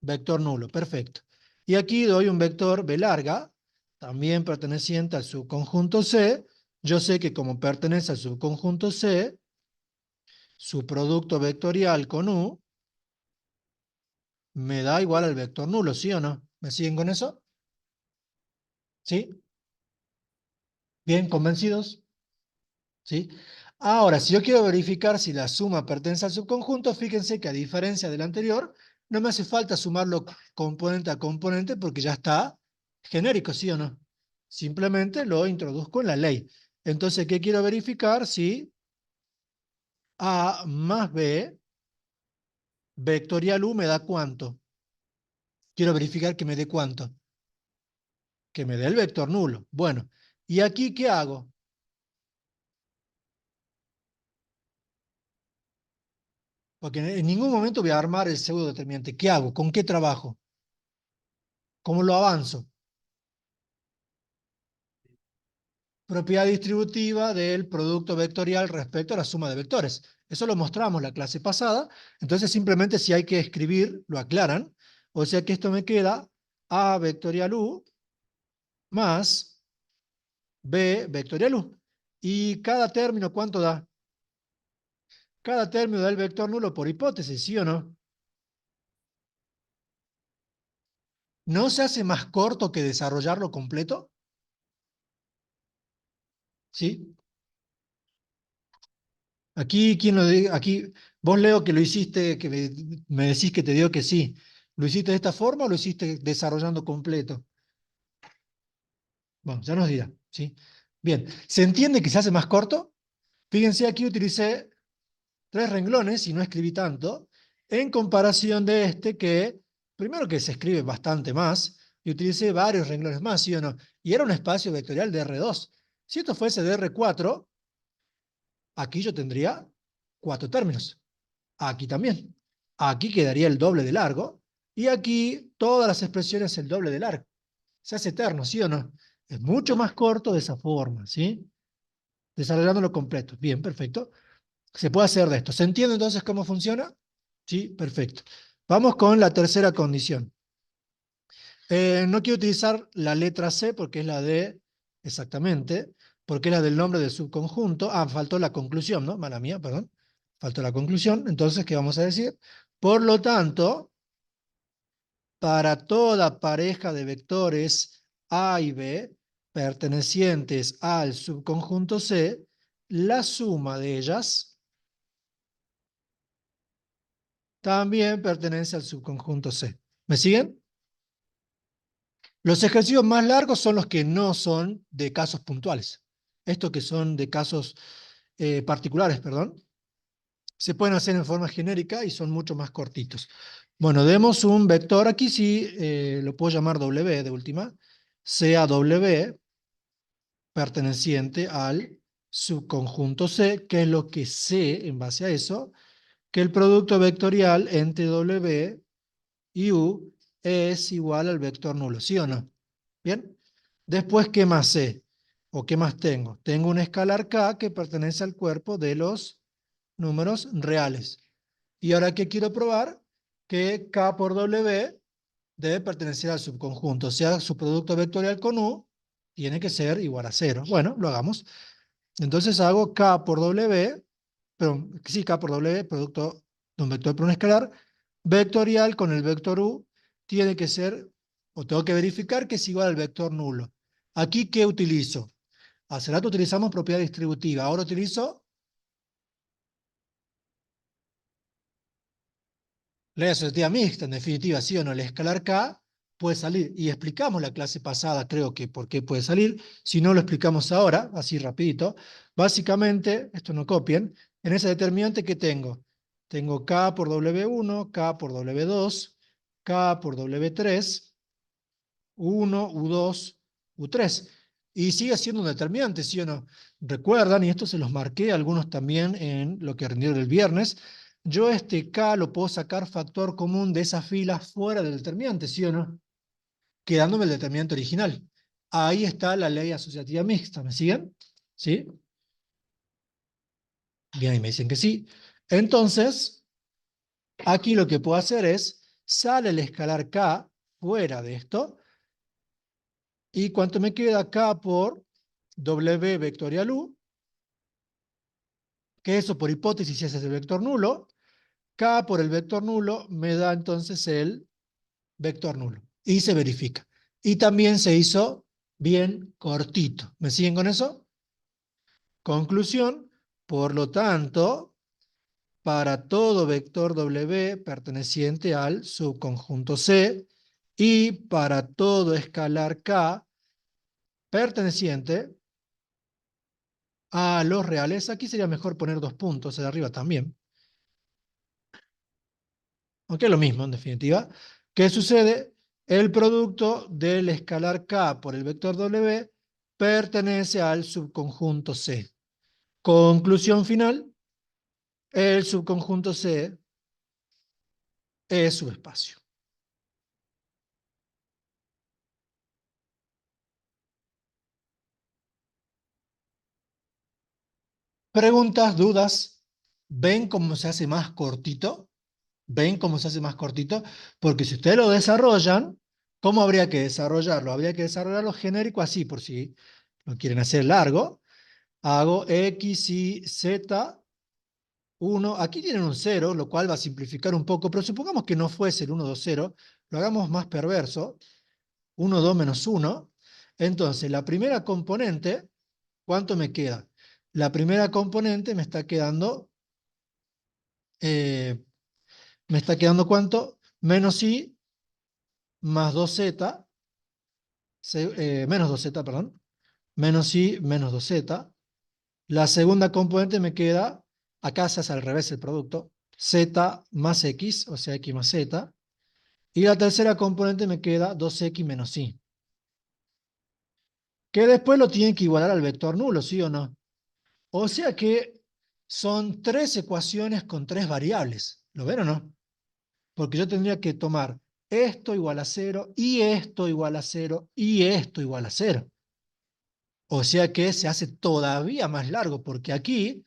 vector nulo, perfecto. Y aquí doy un vector B larga, también perteneciente al subconjunto C. Yo sé que como pertenece al subconjunto C, su producto vectorial con U me da igual al vector nulo, ¿sí o no? ¿Me siguen con eso? ¿Sí? ¿Bien convencidos? ¿Sí? Ahora, si yo quiero verificar si la suma pertenece al subconjunto, fíjense que a diferencia del anterior, no me hace falta sumarlo componente a componente porque ya está genérico, ¿sí o no? Simplemente lo introduzco en la ley. Entonces, ¿qué quiero verificar? Si A más B vectorial U me da cuánto. Quiero verificar que me dé cuánto. Que me dé el vector nulo. Bueno, ¿y aquí qué hago? Porque en ningún momento voy a armar el pseudo determinante. ¿Qué hago? ¿Con qué trabajo? ¿Cómo lo avanzo? Propiedad distributiva del producto vectorial respecto a la suma de vectores. Eso lo mostramos la clase pasada, entonces simplemente si hay que escribir, lo aclaran, o sea que esto me queda A vectorial U más B vectorial U. ¿Y cada término cuánto da? Cada término da el vector nulo por hipótesis, ¿sí o no? ¿No se hace más corto que desarrollarlo completo? ¿Sí? Aquí, ¿quién lo diga? Aquí, Vos, Leo, que lo hiciste, que me decís que te dio que sí. ¿Lo hiciste de esta forma o lo hiciste desarrollando completo? Bueno, ya nos dirá, ¿sí? Bien, ¿se entiende que se hace más corto? Fíjense, aquí utilicé 3 renglones y no escribí tanto, en comparación de este que, primero que se escribe bastante más, y utilicé varios renglones más, ¿sí o no? Y era un espacio vectorial de R2. Si esto fuese de R4, aquí yo tendría 4 términos. Aquí también. Aquí quedaría el doble de largo, y aquí todas las expresiones el doble de largo. Se hace eterno, ¿sí o no? Es mucho más corto de esa forma, ¿sí? Desarrollándolo completo. Bien, perfecto. Se puede hacer de esto. ¿Se entiende entonces cómo funciona? Sí, perfecto. Vamos con la tercera condición. No quiero utilizar la letra C porque es la de, exactamente, porque es la del nombre del subconjunto. Ah, faltó la conclusión, ¿no? Mala mía, perdón. Faltó la conclusión. Entonces, ¿qué vamos a decir? Por lo tanto, para toda pareja de vectores A y B pertenecientes al subconjunto C, la suma de ellas también pertenece al subconjunto C. ¿Me siguen? Los ejercicios más largos son los que no son de casos puntuales. Estos que son de casos particulares, perdón, se pueden hacer en forma genérica y son mucho más cortitos. Bueno, demos un vector, aquí sí lo puedo llamar W de última, sea W perteneciente al subconjunto C, que es lo que sé en base a eso, que el producto vectorial entre W y U es igual al vector nulo, ¿sí o no? Bien. Después, ¿qué más sé? ¿O qué más tengo? Tengo un escalar K que pertenece al cuerpo de los números reales. Y ahora, ¿qué quiero probar? Que K por W debe pertenecer al subconjunto. O sea, su producto vectorial con U tiene que ser igual a 0. Bueno, lo hagamos. Entonces hago K por W, pero sí, K por W, producto de un vector por un escalar, vectorial con el vector U, tiene que ser, o tengo que verificar que es igual al vector nulo. Aquí, ¿qué utilizo? Hace rato utilizamos propiedad distributiva, ahora utilizo la asociativa mixta, en definitiva, sí o no, el escalar K puede salir. Y explicamos la clase pasada, creo que por qué puede salir. Si no, lo explicamos ahora, así rapidito. Básicamente, esto no copien, en esa determinante, ¿qué tengo? Tengo K por W1, K por W2, K por W3, U1, U2, U3. Y sigue siendo un determinante, ¿sí o no? Recuerdan, y esto se los marqué a algunos también en lo que rindieron el viernes, yo este K lo puedo sacar factor común de esa fila fuera del determinante, ¿sí o no? Quedándome el determinante original. Ahí está la ley asociativa mixta, ¿me siguen? ¿Sí? Bien, y me dicen que sí. Entonces, aquí lo que puedo hacer es, sale el escalar K fuera de esto, y cuánto me queda K por W vectorial U, que eso por hipótesis ese es el vector nulo, K por el vector nulo me da entonces el vector nulo. Y se verifica. Y también se hizo bien cortito. ¿Me siguen con eso? Conclusión, por lo tanto, para todo vector W perteneciente al subconjunto C y para todo escalar K perteneciente a los reales, aquí sería mejor poner 2 puntos de arriba también, aunque es lo mismo en definitiva. ¿Qué sucede? El producto del escalar K por el vector W pertenece al subconjunto C. Conclusión final, el subconjunto C es subespacio. Preguntas, dudas, ¿ven cómo se hace más cortito? ¿Ven cómo se hace más cortito? Porque si ustedes lo desarrollan, ¿cómo habría que desarrollarlo? Habría que desarrollarlo genérico así, por si lo quieren hacer largo. Hago X y Z, 1. Aquí tienen un 0, lo cual va a simplificar un poco, pero supongamos que no fuese el 1, 2, 0. Lo hagamos más perverso. 1, 2 menos 1. Entonces, la primera componente, ¿cuánto me queda? La primera componente me está quedando Eh, ¿Me está quedando cuánto? Menos i más 2z, menos 2z, perdón. Menos i menos 2z. La segunda componente me queda, acá se hace al revés el producto, z más x, o sea, x más z. Y la tercera componente me queda 2x menos y. Que después lo tienen que igualar al vector nulo, ¿sí o no? O sea que son tres ecuaciones con tres variables. ¿Lo ven o no? Porque yo tendría que tomar esto igual a 0, y esto igual a 0, y esto igual a 0. O sea que se hace todavía más largo, porque aquí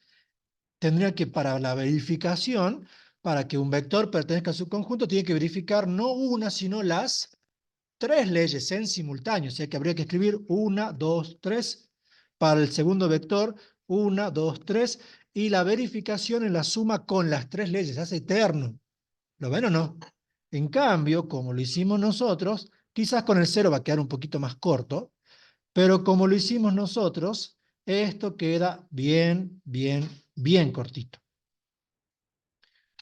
tendría que, para la verificación, para que un vector pertenezca a su conjunto, tiene que verificar no una, sino las tres leyes en simultáneo. O sea que habría que escribir 1, 2, 3. Para el segundo vector, 1, 2, 3. Y la verificación en la suma con las tres leyes. Se hace eterno. ¿Lo ven o no? En cambio, como lo hicimos nosotros, quizás con el 0 va a quedar un poquito más corto, pero como lo hicimos nosotros, esto queda bien, bien, bien cortito.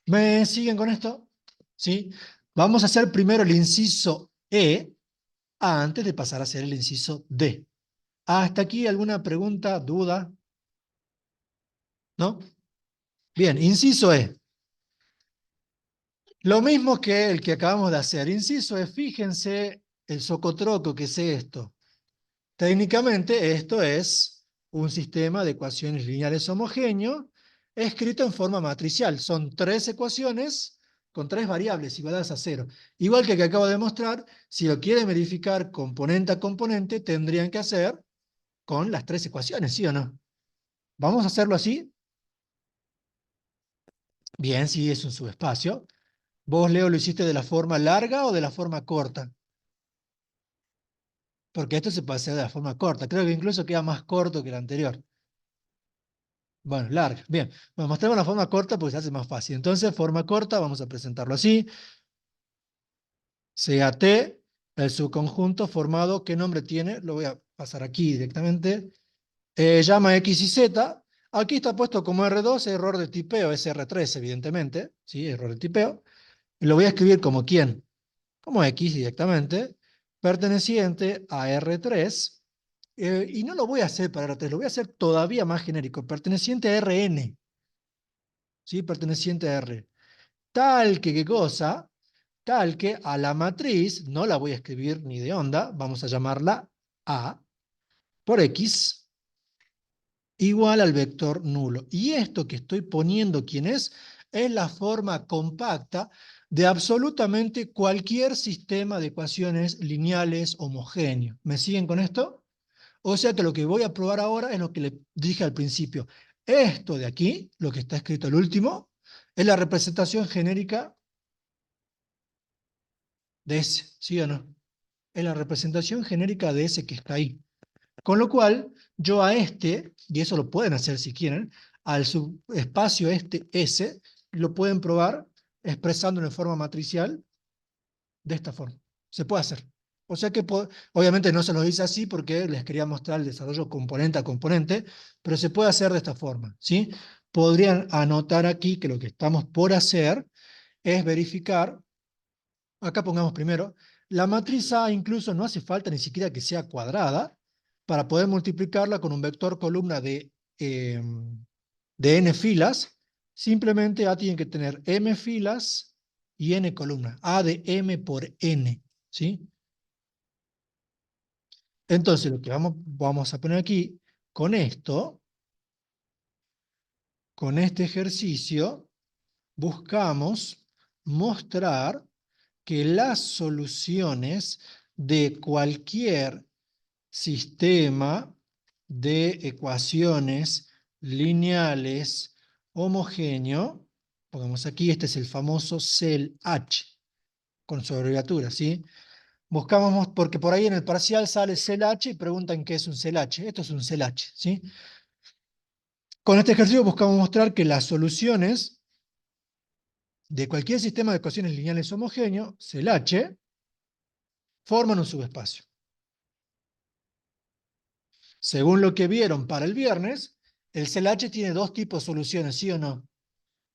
¿Me siguen con esto? ¿Sí? Vamos a hacer primero el inciso E antes de pasar a hacer el inciso D. ¿Hasta aquí alguna pregunta, duda? ¿No? Bien, inciso E. Lo mismo que el que acabamos de hacer. Inciso E, fíjense el socotroco que es esto. Técnicamente esto es un sistema de ecuaciones lineales homogéneo escrito en forma matricial. Son tres ecuaciones con tres variables igualadas a cero. Igual que acabo de mostrar, si lo quieren verificar componente a componente, tendrían que hacer con las tres ecuaciones, ¿sí o no? ¿Vamos a hacerlo así? Bien, sí, es un subespacio. ¿Vos, Leo, lo hiciste de la forma larga o de la forma corta? Porque esto se puede hacer de la forma corta. Creo que incluso queda más corto que el anterior. Bueno, larga. Bien. Bueno, mostramos la forma corta porque se hace más fácil. Entonces, forma corta, vamos a presentarlo así. Sea T, el subconjunto formado, ¿qué nombre tiene? Lo voy a pasar aquí directamente. Llama X y Z. Aquí está puesto como R2, error de tipeo, es R3, evidentemente. ¿Sí? Error de tipeo. Y lo voy a escribir como quién, como X directamente, perteneciente a R3. Y no lo voy a hacer para R3, lo voy a hacer todavía más genérico, perteneciente a Rn. ¿Sí? Perteneciente a R. Tal que, ¿qué cosa? Tal que a la matriz, no la voy a escribir ni de onda, vamos a llamarla A por X igual al vector nulo. Y esto que estoy poniendo, ¿quién es? Es la forma compacta de absolutamente cualquier sistema de ecuaciones lineales homogéneo. ¿Me siguen con esto? O sea que lo que voy a probar ahora es lo que le dije al principio. Esto de aquí, lo que está escrito al último, es la representación genérica de ese, ¿sí o no? Es la representación genérica de ese que está ahí. Con lo cual, yo a este, y eso lo pueden hacer si quieren, al subespacio este S, lo pueden probar expresándolo en forma matricial de esta forma. Se puede hacer. O sea que, obviamente no se los dice así porque les quería mostrar el desarrollo componente a componente, pero se puede hacer de esta forma, ¿sí? Podrían anotar aquí que lo que estamos por hacer es verificar. Acá pongamos primero, la matriz A incluso no hace falta ni siquiera que sea cuadrada para poder multiplicarla con un vector columna de n filas. Simplemente A tiene que tener m filas y n columnas. A de m por n, ¿sí? Entonces lo que vamos a poner aquí, con esto, con este ejercicio, buscamos mostrar que las soluciones de cualquier sistema de ecuaciones lineales homogéneo, pongamos aquí, este es el famoso CELH, con su abreviatura, ¿sí? Buscamos, porque por ahí en el parcial sale CELH y preguntan qué es un CELH. Esto es un CELH, ¿sí? Con este ejercicio buscamos mostrar que las soluciones de cualquier sistema de ecuaciones lineales homogéneo, CELH, forman un subespacio. Según lo que vieron para el viernes, el CELH tiene dos tipos de soluciones, ¿sí o no?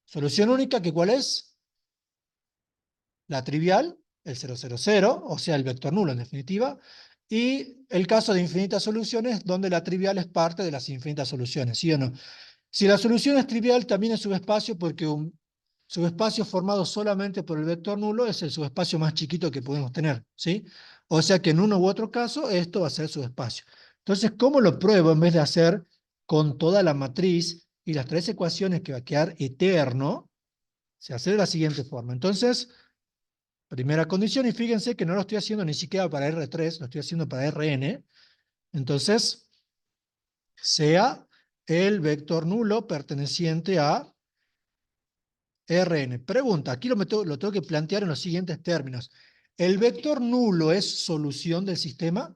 Solución única, ¿que cuál es? La trivial, el 0, o sea, el vector nulo en definitiva, y el caso de infinitas soluciones, donde la trivial es parte de las infinitas soluciones, ¿sí o no? Si la solución es trivial, también es subespacio, porque un subespacio formado solamente por el vector nulo es el subespacio más chiquito que podemos tener, ¿sí? O sea que en uno u otro caso, esto va a ser subespacio. Entonces, ¿cómo lo pruebo en vez de hacer con toda la matriz y las tres ecuaciones que va a quedar eterno? Se hace de la siguiente forma. Entonces, primera condición, y fíjense que no lo estoy haciendo ni siquiera para R3, lo estoy haciendo para Rn. Entonces, sea el vector nulo perteneciente a Rn. Pregunta, aquí lo tengo que plantear en los siguientes términos. ¿El vector nulo es solución del sistema?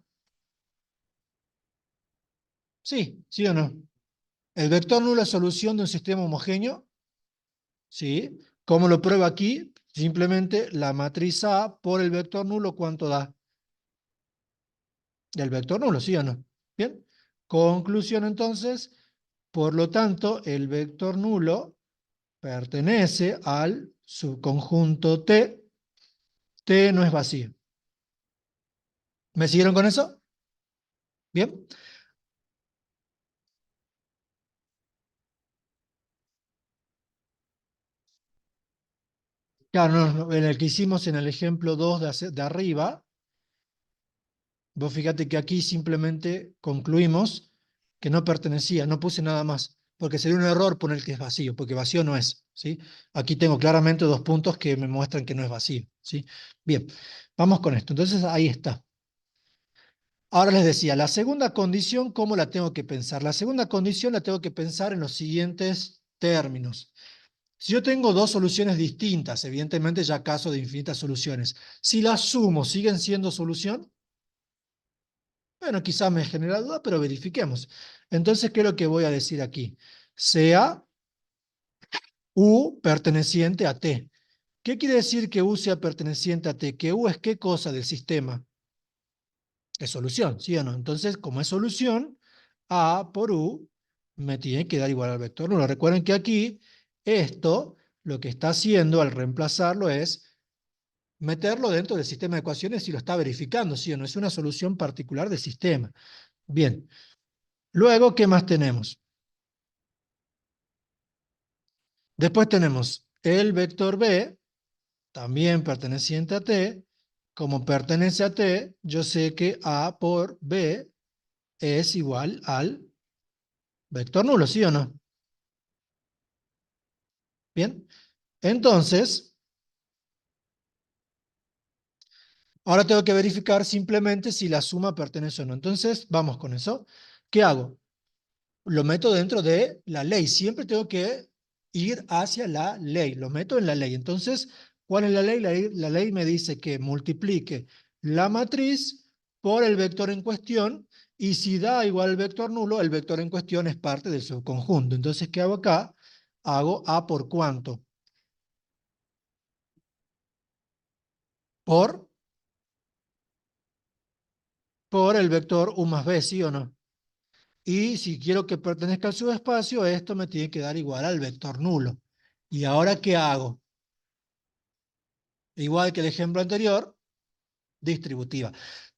Sí, ¿sí o no? ¿El vector nulo es solución de un sistema homogéneo? Sí. ¿Cómo lo pruebo aquí? Simplemente la matriz A por el vector nulo, ¿cuánto da? El vector nulo, ¿sí o no? Bien. Conclusión entonces, por lo tanto, el vector nulo pertenece al subconjunto T. T no es vacío. ¿Me siguieron con eso? Bien. Claro, en el que hicimos en el ejemplo 2 de arriba, vos fíjate que aquí simplemente concluimos que no pertenecía, no puse nada más, porque sería un error poner que es vacío, porque vacío no es, ¿sí? Aquí tengo claramente dos puntos que me muestran que no es vacío, ¿sí? Bien, vamos con esto. Entonces ahí está. Ahora les decía, la segunda condición, ¿cómo la tengo que pensar? La segunda condición la tengo que pensar en los siguientes términos. Si yo tengo dos soluciones distintas, evidentemente ya caso de infinitas soluciones, si las sumo, ¿siguen siendo solución? Bueno, quizás me genera duda, pero verifiquemos. Entonces, ¿qué es lo que voy a decir aquí? Sea U perteneciente a T. ¿Qué quiere decir que U sea perteneciente a T? Que U es qué cosa del sistema. Es solución, ¿sí o no? Entonces, como es solución, A por U me tiene que dar igual al vector nulo. Recuerden que aquí esto lo que está haciendo al reemplazarlo es meterlo dentro del sistema de ecuaciones y lo está verificando, ¿sí o no? Es una solución particular del sistema. Bien. Luego, ¿qué más tenemos? Después tenemos el vector B, también perteneciente a T. Como pertenece a T, yo sé que A por B es igual al vector nulo, ¿sí o no? Bien. Entonces, ahora tengo que verificar simplemente si la suma pertenece o no. Entonces, vamos con eso. ¿Qué hago? Lo meto dentro de la ley. Siempre tengo que ir hacia la ley. Lo meto en la ley. Entonces, ¿cuál es la ley? La ley me dice que multiplique la matriz por el vector en cuestión, y si da igual al vector nulo, el vector en cuestión es parte del subconjunto. Entonces, ¿qué hago acá? Hago A por cuánto. Por, por el vector U más B, ¿sí o no? Y si quiero que pertenezca al subespacio, esto me tiene que dar igual al vector nulo. ¿Y ahora qué hago? Igual que el ejemplo anterior, distributiva.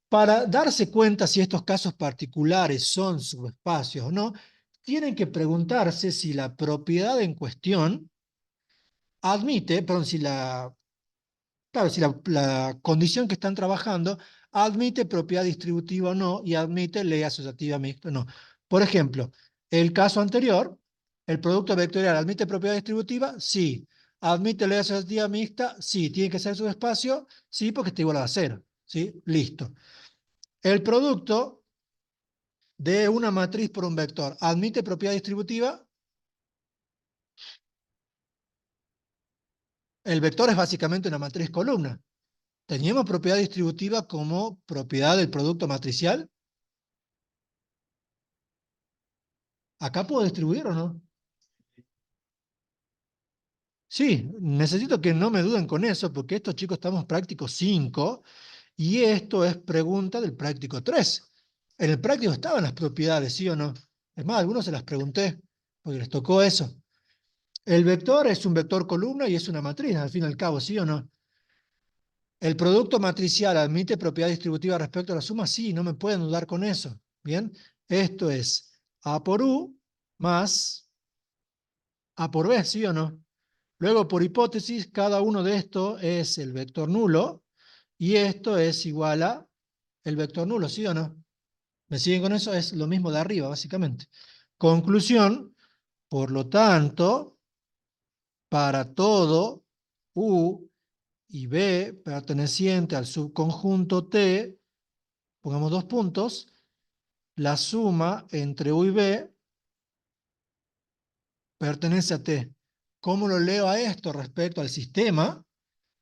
Para darse cuenta si estos casos particulares son subespacios o no, tienen que preguntarse si la propiedad en cuestión admite, perdón, si la, claro, si la condición que están trabajando admite propiedad distributiva o no, y admite ley asociativa mixta o no. Por ejemplo, el caso anterior, el producto vectorial admite propiedad distributiva, sí. ¿Admite ley asociativa mixta? Sí. ¿Tiene que ser subespacio? Sí, porque está igual a cero. ¿Sí? Listo. El producto de una matriz por un vector admite propiedad distributiva. El vector es básicamente una matriz columna. ¿Teníamos propiedad distributiva como propiedad del producto matricial? ¿Acá puedo distribuir o no? Sí, necesito que no me duden con eso, porque estos chicos estamos práctico 5 y esto es pregunta del práctico 3. En el práctico estaban las propiedades, ¿sí o no? Es más, a algunos se las pregunté, porque les tocó eso. El vector es un vector columna y es una matriz, al fin y al cabo, ¿sí o no? ¿El producto matricial admite propiedad distributiva respecto a la suma? Sí, no me pueden dudar con eso. Bien, esto es A por U más A por B, ¿sí o no? Luego, por hipótesis, cada uno de estos es el vector nulo y esto es igual a el vector nulo, ¿sí o no? ¿Me siguen con eso? Es lo mismo de arriba, básicamente. Conclusión, por lo tanto, para todo U y B perteneciente al subconjunto T, pongamos dos puntos, la suma entre U y B pertenece a T. ¿Cómo lo leo a esto respecto al sistema?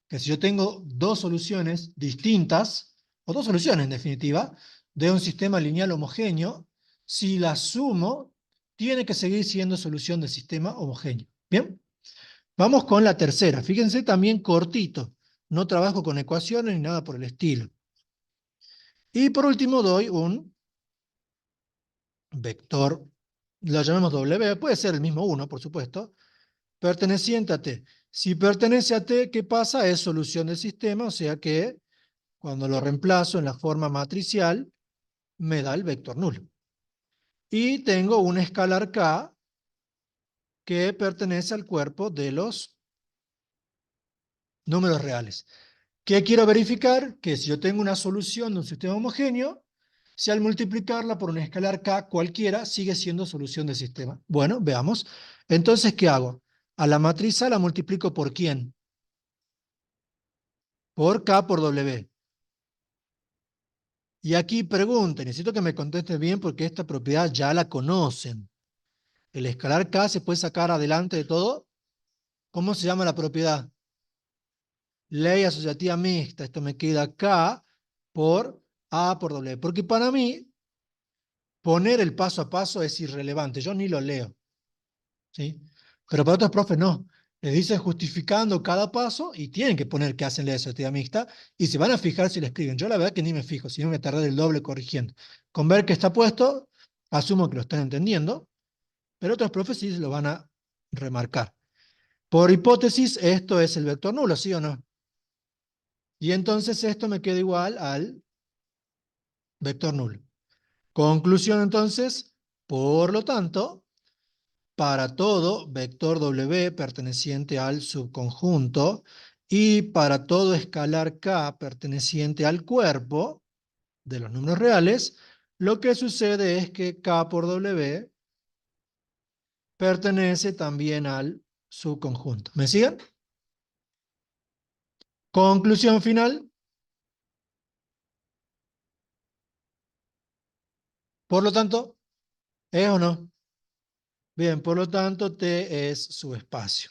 Que si yo tengo dos soluciones distintas, o dos soluciones en definitiva, de un sistema lineal homogéneo, si las sumo, tiene que seguir siendo solución del sistema homogéneo. ¿Bien? Vamos con la tercera. Fíjense también cortito. No trabajo con ecuaciones ni nada por el estilo. Y por último doy un vector, lo llamamos W, puede ser el mismo 1, por supuesto, perteneciente a T. Si pertenece a T, ¿qué pasa? Es solución del sistema, o sea que cuando lo reemplazo en la forma matricial, me da el vector nulo. Y tengo un escalar K que pertenece al cuerpo de los números reales. ¿Qué quiero verificar? Que si yo tengo una solución de un sistema homogéneo, si al multiplicarla por un escalar K cualquiera, sigue siendo solución del sistema. Bueno, veamos. Entonces, ¿qué hago? A la matriz A la multiplico ¿por quién? Por K por W. Y aquí pregunten, necesito que me contesten bien porque esta propiedad ya la conocen. El escalar K se puede sacar adelante de todo. ¿Cómo se llama la propiedad? Ley asociativa mixta. Esto me queda K por A por W. Porque para mí, poner el paso a paso es irrelevante. Yo ni lo leo. ¿Sí? Pero para otros profes no. Les dicen justificando cada paso y tienen que poner que hacen ley asociativa mixta y se van a fijar si lo escriben. Yo la verdad que ni me fijo, si no me tardé el doble corrigiendo. Con ver que está puesto, asumo que lo están entendiendo, pero otros profes sí lo van a remarcar. Por hipótesis, esto es el vector nulo, ¿sí o no? Y entonces esto me queda igual al vector nulo. Conclusión entonces, por lo tanto, para todo vector W perteneciente al subconjunto y para todo escalar K perteneciente al cuerpo de los números reales, lo que sucede es que K por W pertenece también al subconjunto. ¿Me siguen? Conclusión final. Por lo tanto, ¿es o no? Bien, por lo tanto, T es subespacio.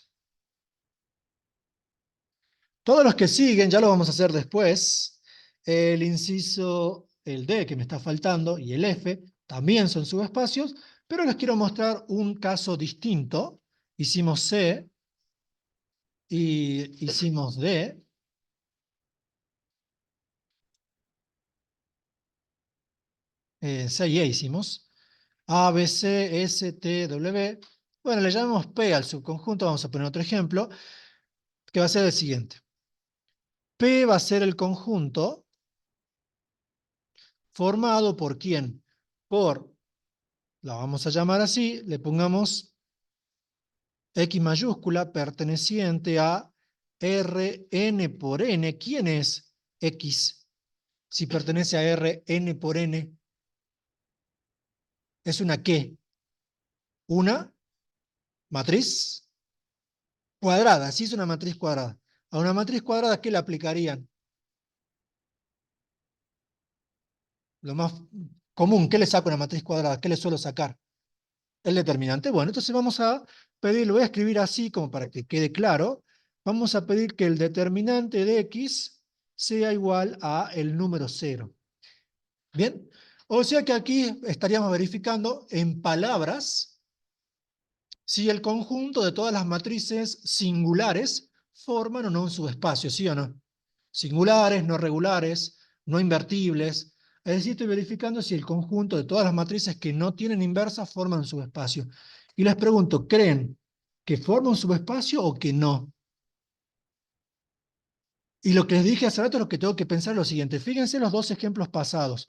Todos los que siguen, ya lo vamos a hacer después, el inciso, el D que me está faltando, y el F, también son subespacios, pero les quiero mostrar un caso distinto. Hicimos C y hicimos D. C y E hicimos. A, B, C, S, T, W. Bueno, le llamamos P al subconjunto, vamos a poner otro ejemplo, que va a ser el siguiente. P va a ser el conjunto formado por ¿quién? Por, la vamos a llamar así, le pongamos X mayúscula perteneciente a Rn por n. ¿Quién es X? Si pertenece a Rn por n, ¿es una qué? Una matriz cuadrada. Si es una matriz cuadrada. A una matriz cuadrada, ¿qué le aplicarían? Lo más común, ¿qué le saco a una matriz cuadrada? ¿Qué le suelo sacar? El determinante. Bueno, entonces vamos a pedir, lo voy a escribir así como para que quede claro. Vamos a pedir que el determinante de X sea igual a el número 0. ¿Bien? O sea que aquí estaríamos verificando en palabras si el conjunto de todas las matrices singulares forman o no un subespacio, ¿sí o no? Singulares, no regulares, no invertibles. Es decir, estoy verificando si el conjunto de todas las matrices que no tienen inversa forman un subespacio. Y les pregunto, ¿creen que forma un subespacio o que no. Y lo que les dije hace rato, lo que tengo que pensar es lo siguiente. Fíjense los dos ejemplos pasados.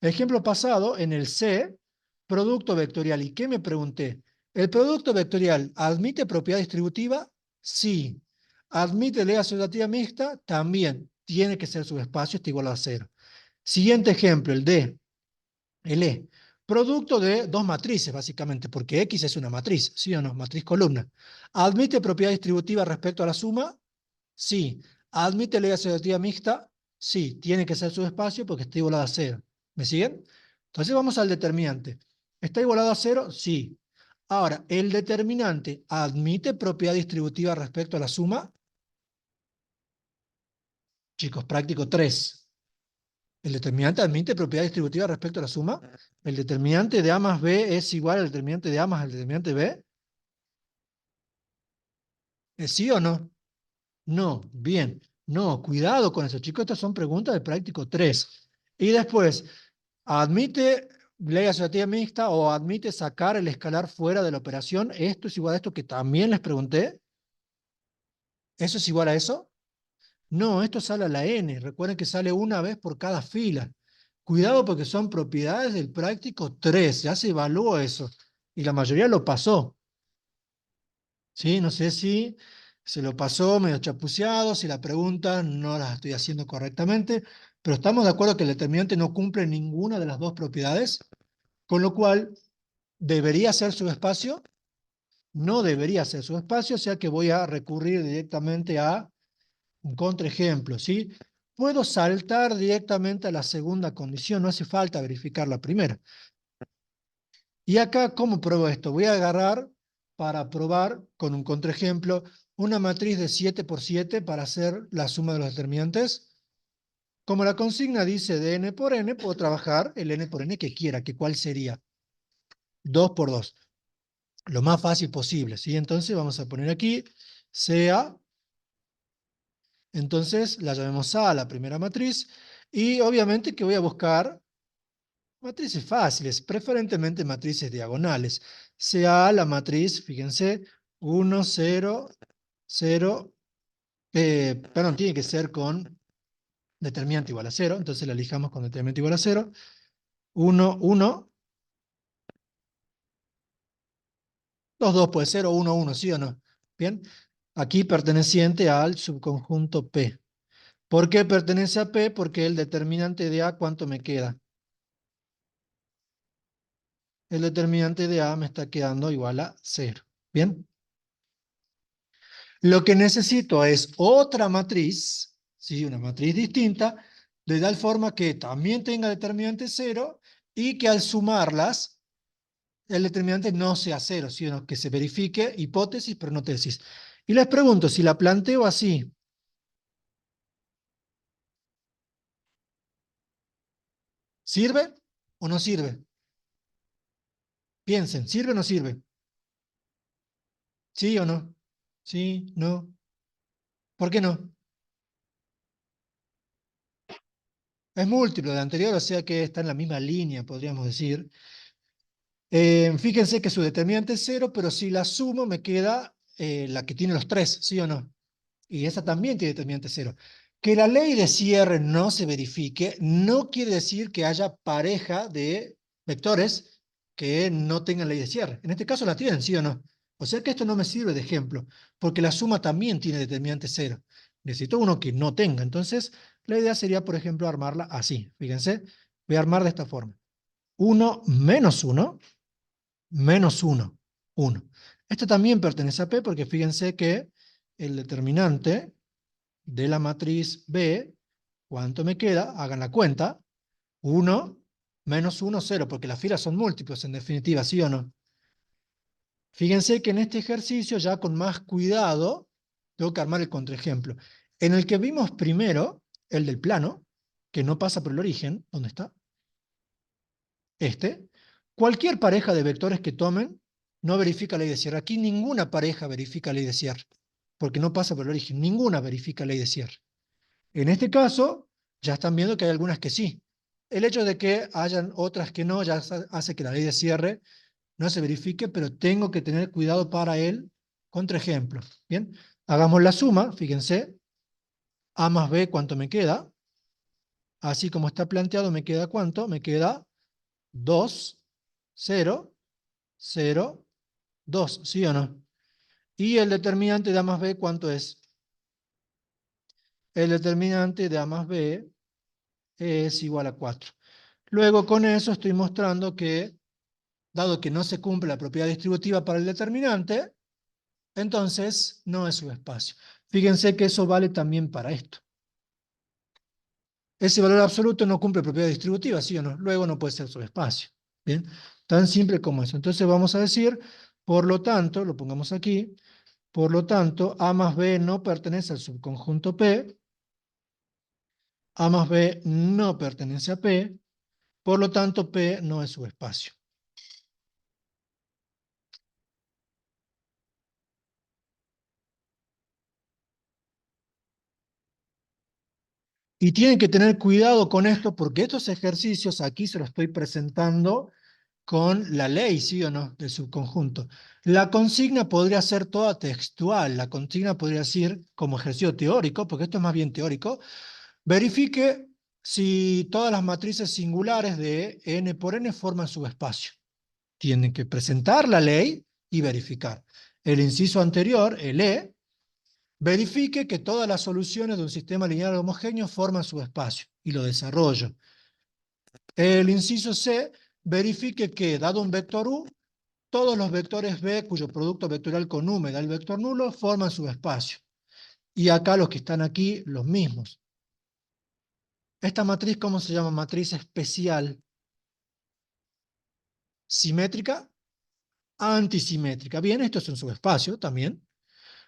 El ejemplo pasado, en el C, producto vectorial. ¿Y qué me pregunté? ¿El producto vectorial admite propiedad distributiva? Sí. ¿Admite ley asociativa mixta? También. Tiene que ser subespacio, está igual a cero. Siguiente ejemplo, el D. El E. Producto de dos matrices, básicamente, porque X es una matriz, ¿sí o no? Matriz columna. ¿Admite propiedad distributiva respecto a la suma? Sí. ¿Admite ley asociativa mixta? Sí. Tiene que ser subespacio porque está igualado a cero. ¿Me siguen? Entonces vamos al determinante. ¿Está igualado a cero? Sí. Ahora, ¿el determinante admite propiedad distributiva respecto a la suma? Chicos, práctico 3. ¿El determinante admite propiedad distributiva respecto a la suma? ¿El determinante de A más B es igual al determinante de A más el determinante B? ¿Es sí o no? No, bien. No, cuidado con eso, chicos. Estas son preguntas de práctico 3. Y después, ¿admite ley asociativa mixta o admite sacar el escalar fuera de la operación? Esto es igual a esto que también les pregunté. ¿Eso es igual a eso? No, esto sale a la n. Recuerden que sale una vez por cada fila. Cuidado porque son propiedades del práctico 3. Ya se evaluó eso. Y la mayoría lo pasó. ¿Sí? No sé si se lo pasó medio chapuceado, si la pregunta no la estoy haciendo correctamente, pero estamos de acuerdo que el determinante no cumple ninguna de las dos propiedades, con lo cual debería ser subespacio, no debería ser subespacio, o sea que voy a recurrir directamente a un contraejemplo, ¿sí? Puedo saltar directamente a la segunda condición, no hace falta verificar la primera. Y acá, ¿cómo pruebo esto? Voy a agarrar para probar con un contraejemplo una matriz de 7 por 7 para hacer la suma de los determinantes. Como la consigna dice de n por n, puedo trabajar el n por n que quiera, que cuál sería 2 por 2, lo más fácil posible, ¿sí? Entonces vamos a poner aquí sea, entonces la llamemos A, la primera matriz, y obviamente que voy a buscar matrices fáciles, preferentemente matrices diagonales. Sea la matriz, fíjense, 1, 0, 0, perdón, tiene que ser con determinante igual a 0, entonces la elijamos con determinante igual a 0. 1, 1, 2, 2 puede ser, o 1, 1, ¿sí o no? Bien, aquí perteneciente al subconjunto P. ¿Por qué pertenece a P? Porque el determinante de A, ¿cuánto me queda? El determinante de A me está quedando igual a 0. ¿Bien? Lo que necesito es otra matriz, ¿sí? Una matriz distinta, de tal forma que también tenga determinante 0 y que al sumarlas el determinante no sea 0, sino que se verifique hipótesis pero no tesis. Y les pregunto, si la planteo así, ¿sirve o no sirve? Piensen, ¿sirve o no sirve? ¿Sí o no? ¿Sí? ¿No? ¿Por qué no? Es múltiplo de anterior, o sea que está en la misma línea, podríamos decir. Fíjense que su determinante es 0, pero si la sumo me queda la que tiene los 3, ¿sí o no? Y esa también tiene determinante 0. Que la ley de cierre no se verifique no quiere decir que haya pareja de vectores que no tengan ley de cierre. En este caso la tienen, ¿sí o no? O sea que esto no me sirve de ejemplo, porque la suma también tiene determinante 0. Necesito uno que no tenga. Entonces, la idea sería, por ejemplo, armarla así. Fíjense, voy a armar de esta forma. 1 menos 1 menos 1, 1. Esto también pertenece a P porque fíjense que el determinante de la matriz B, ¿cuánto me queda? Hagan la cuenta. 1 menos 1, 0, porque las filas son múltiplos en definitiva, ¿sí o no? Fíjense que en este ejercicio, ya con más cuidado, tengo que armar el contraejemplo. En el que vimos primero, el del plano, que no pasa por el origen, ¿dónde está? Cualquier pareja de vectores que tomen no verifica ley de cierre. Aquí ninguna pareja verifica ley de cierre, porque no pasa por el origen. Ninguna verifica ley de cierre. En este caso, ya están viendo que hay algunas que sí. El hecho de que hayan otras que no, ya hace que la ley de cierre no se verifique, pero tengo que tener cuidado para él Contraejemplo. Bien, hagamos la suma, fíjense, A más B, ¿cuánto me queda? Así como está planteado, ¿me queda cuánto? Me queda 2, 0, 0, 2, ¿sí o no? Y el determinante de A más B, ¿cuánto es? El determinante de A más B es igual a 4. Luego con eso estoy mostrando que, dado que no se cumple la propiedad distributiva para el determinante, entonces no es subespacio. Fíjense que eso vale también para esto. Ese valor absoluto no cumple propiedad distributiva, ¿sí o no? Luego no puede ser subespacio. ¿Bien? Tan simple como eso. Entonces vamos a decir, por lo tanto, lo pongamos aquí, por lo tanto, A más B no pertenece al subconjunto P, A más B no pertenece a P, por lo tanto, P no es subespacio. Y tienen que tener cuidado con esto, porque estos ejercicios aquí se los estoy presentando con la ley, ¿sí o no?, del subconjunto. La consigna podría ser toda textual, la consigna podría ser como ejercicio teórico, porque esto es más bien teórico, verifique si todas las matrices singulares de n por n forman subespacio. Tienen que presentar la ley y verificar. El inciso anterior, el E, verifique que todas las soluciones de un sistema lineal homogéneo forman subespacio, y lo desarrollo. El inciso C, verifique que, dado un vector U, todos los vectores B cuyo producto vectorial con U me da el vector nulo forman subespacio. Y acá los que están aquí, los mismos. Esta matriz, ¿cómo se llama? Matriz especial. ¿Simétrica? Antisimétrica. Bien, esto es un subespacio también.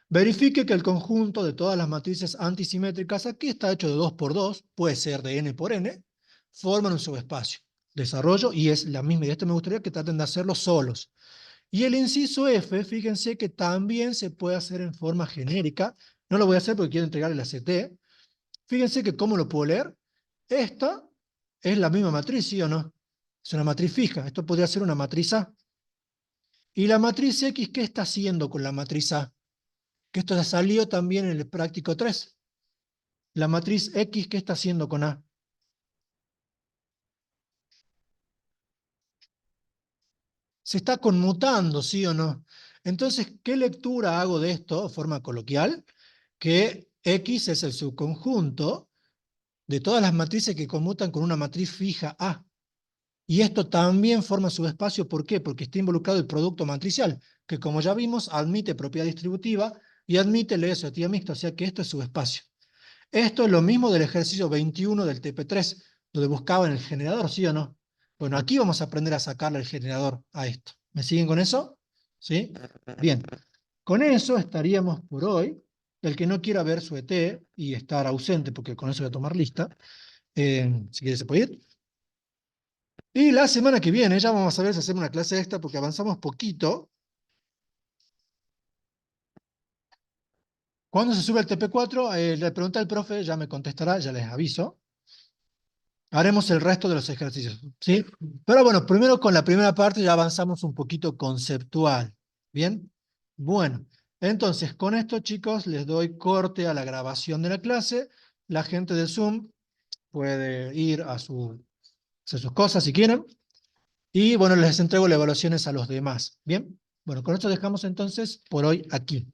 Verifique que el conjunto de todas las matrices antisimétricas, aquí está hecho de 2 por 2, puede ser de n por n, forman un subespacio. Desarrollo, y es la misma, y esto me gustaría que traten de hacerlo solos. Y el inciso F, fíjense que también se puede hacer en forma genérica. No lo voy a hacer porque quiero entregarle la CT. Fíjense que cómo lo puedo leer. Esta es la misma matriz, ¿sí o no? Es una matriz fija. Esto podría ser una matriz A. Y la matriz X, ¿qué está haciendo con la matriz A? Que esto ya salió también en el práctico 3. La matriz X, ¿qué está haciendo con A? Se está conmutando, ¿sí o no? Entonces, ¿qué lectura hago de esto, de forma coloquial? Que X es el subconjunto de todas las matrices que conmutan con una matriz fija A. Y esto también forma subespacio, ¿por qué? Porque está involucrado el producto matricial, que como ya vimos, admite propiedad distributiva y admite la isotía mixta, o sea que esto es subespacio. Esto es lo mismo del ejercicio 21 del TP3, donde buscaban el generador, ¿sí o no? Bueno, aquí vamos a aprender a sacarle el generador a esto. ¿Me siguen con eso? ¿Sí? Bien. Con eso estaríamos por hoy. El que no quiera ver su ET y estar ausente, porque con eso voy a tomar lista, si quiere se puede ir. Y la semana que viene ya vamos a ver si hacemos una clase extra, porque avanzamos poquito. Cuando se sube el TP4, le pregunta al profe, ya me contestará, ya les aviso. Haremos el resto de los ejercicios, ¿sí? Pero bueno, primero con la primera parte ya avanzamos un poquito conceptual, ¿bien? Bueno, entonces con esto, chicos, les doy corte a la grabación de la clase. La gente de Zoom puede ir a hacer sus cosas si quieren. Y bueno, les entrego las evaluaciones a los demás, ¿bien? Bueno, con esto dejamos entonces por hoy aquí.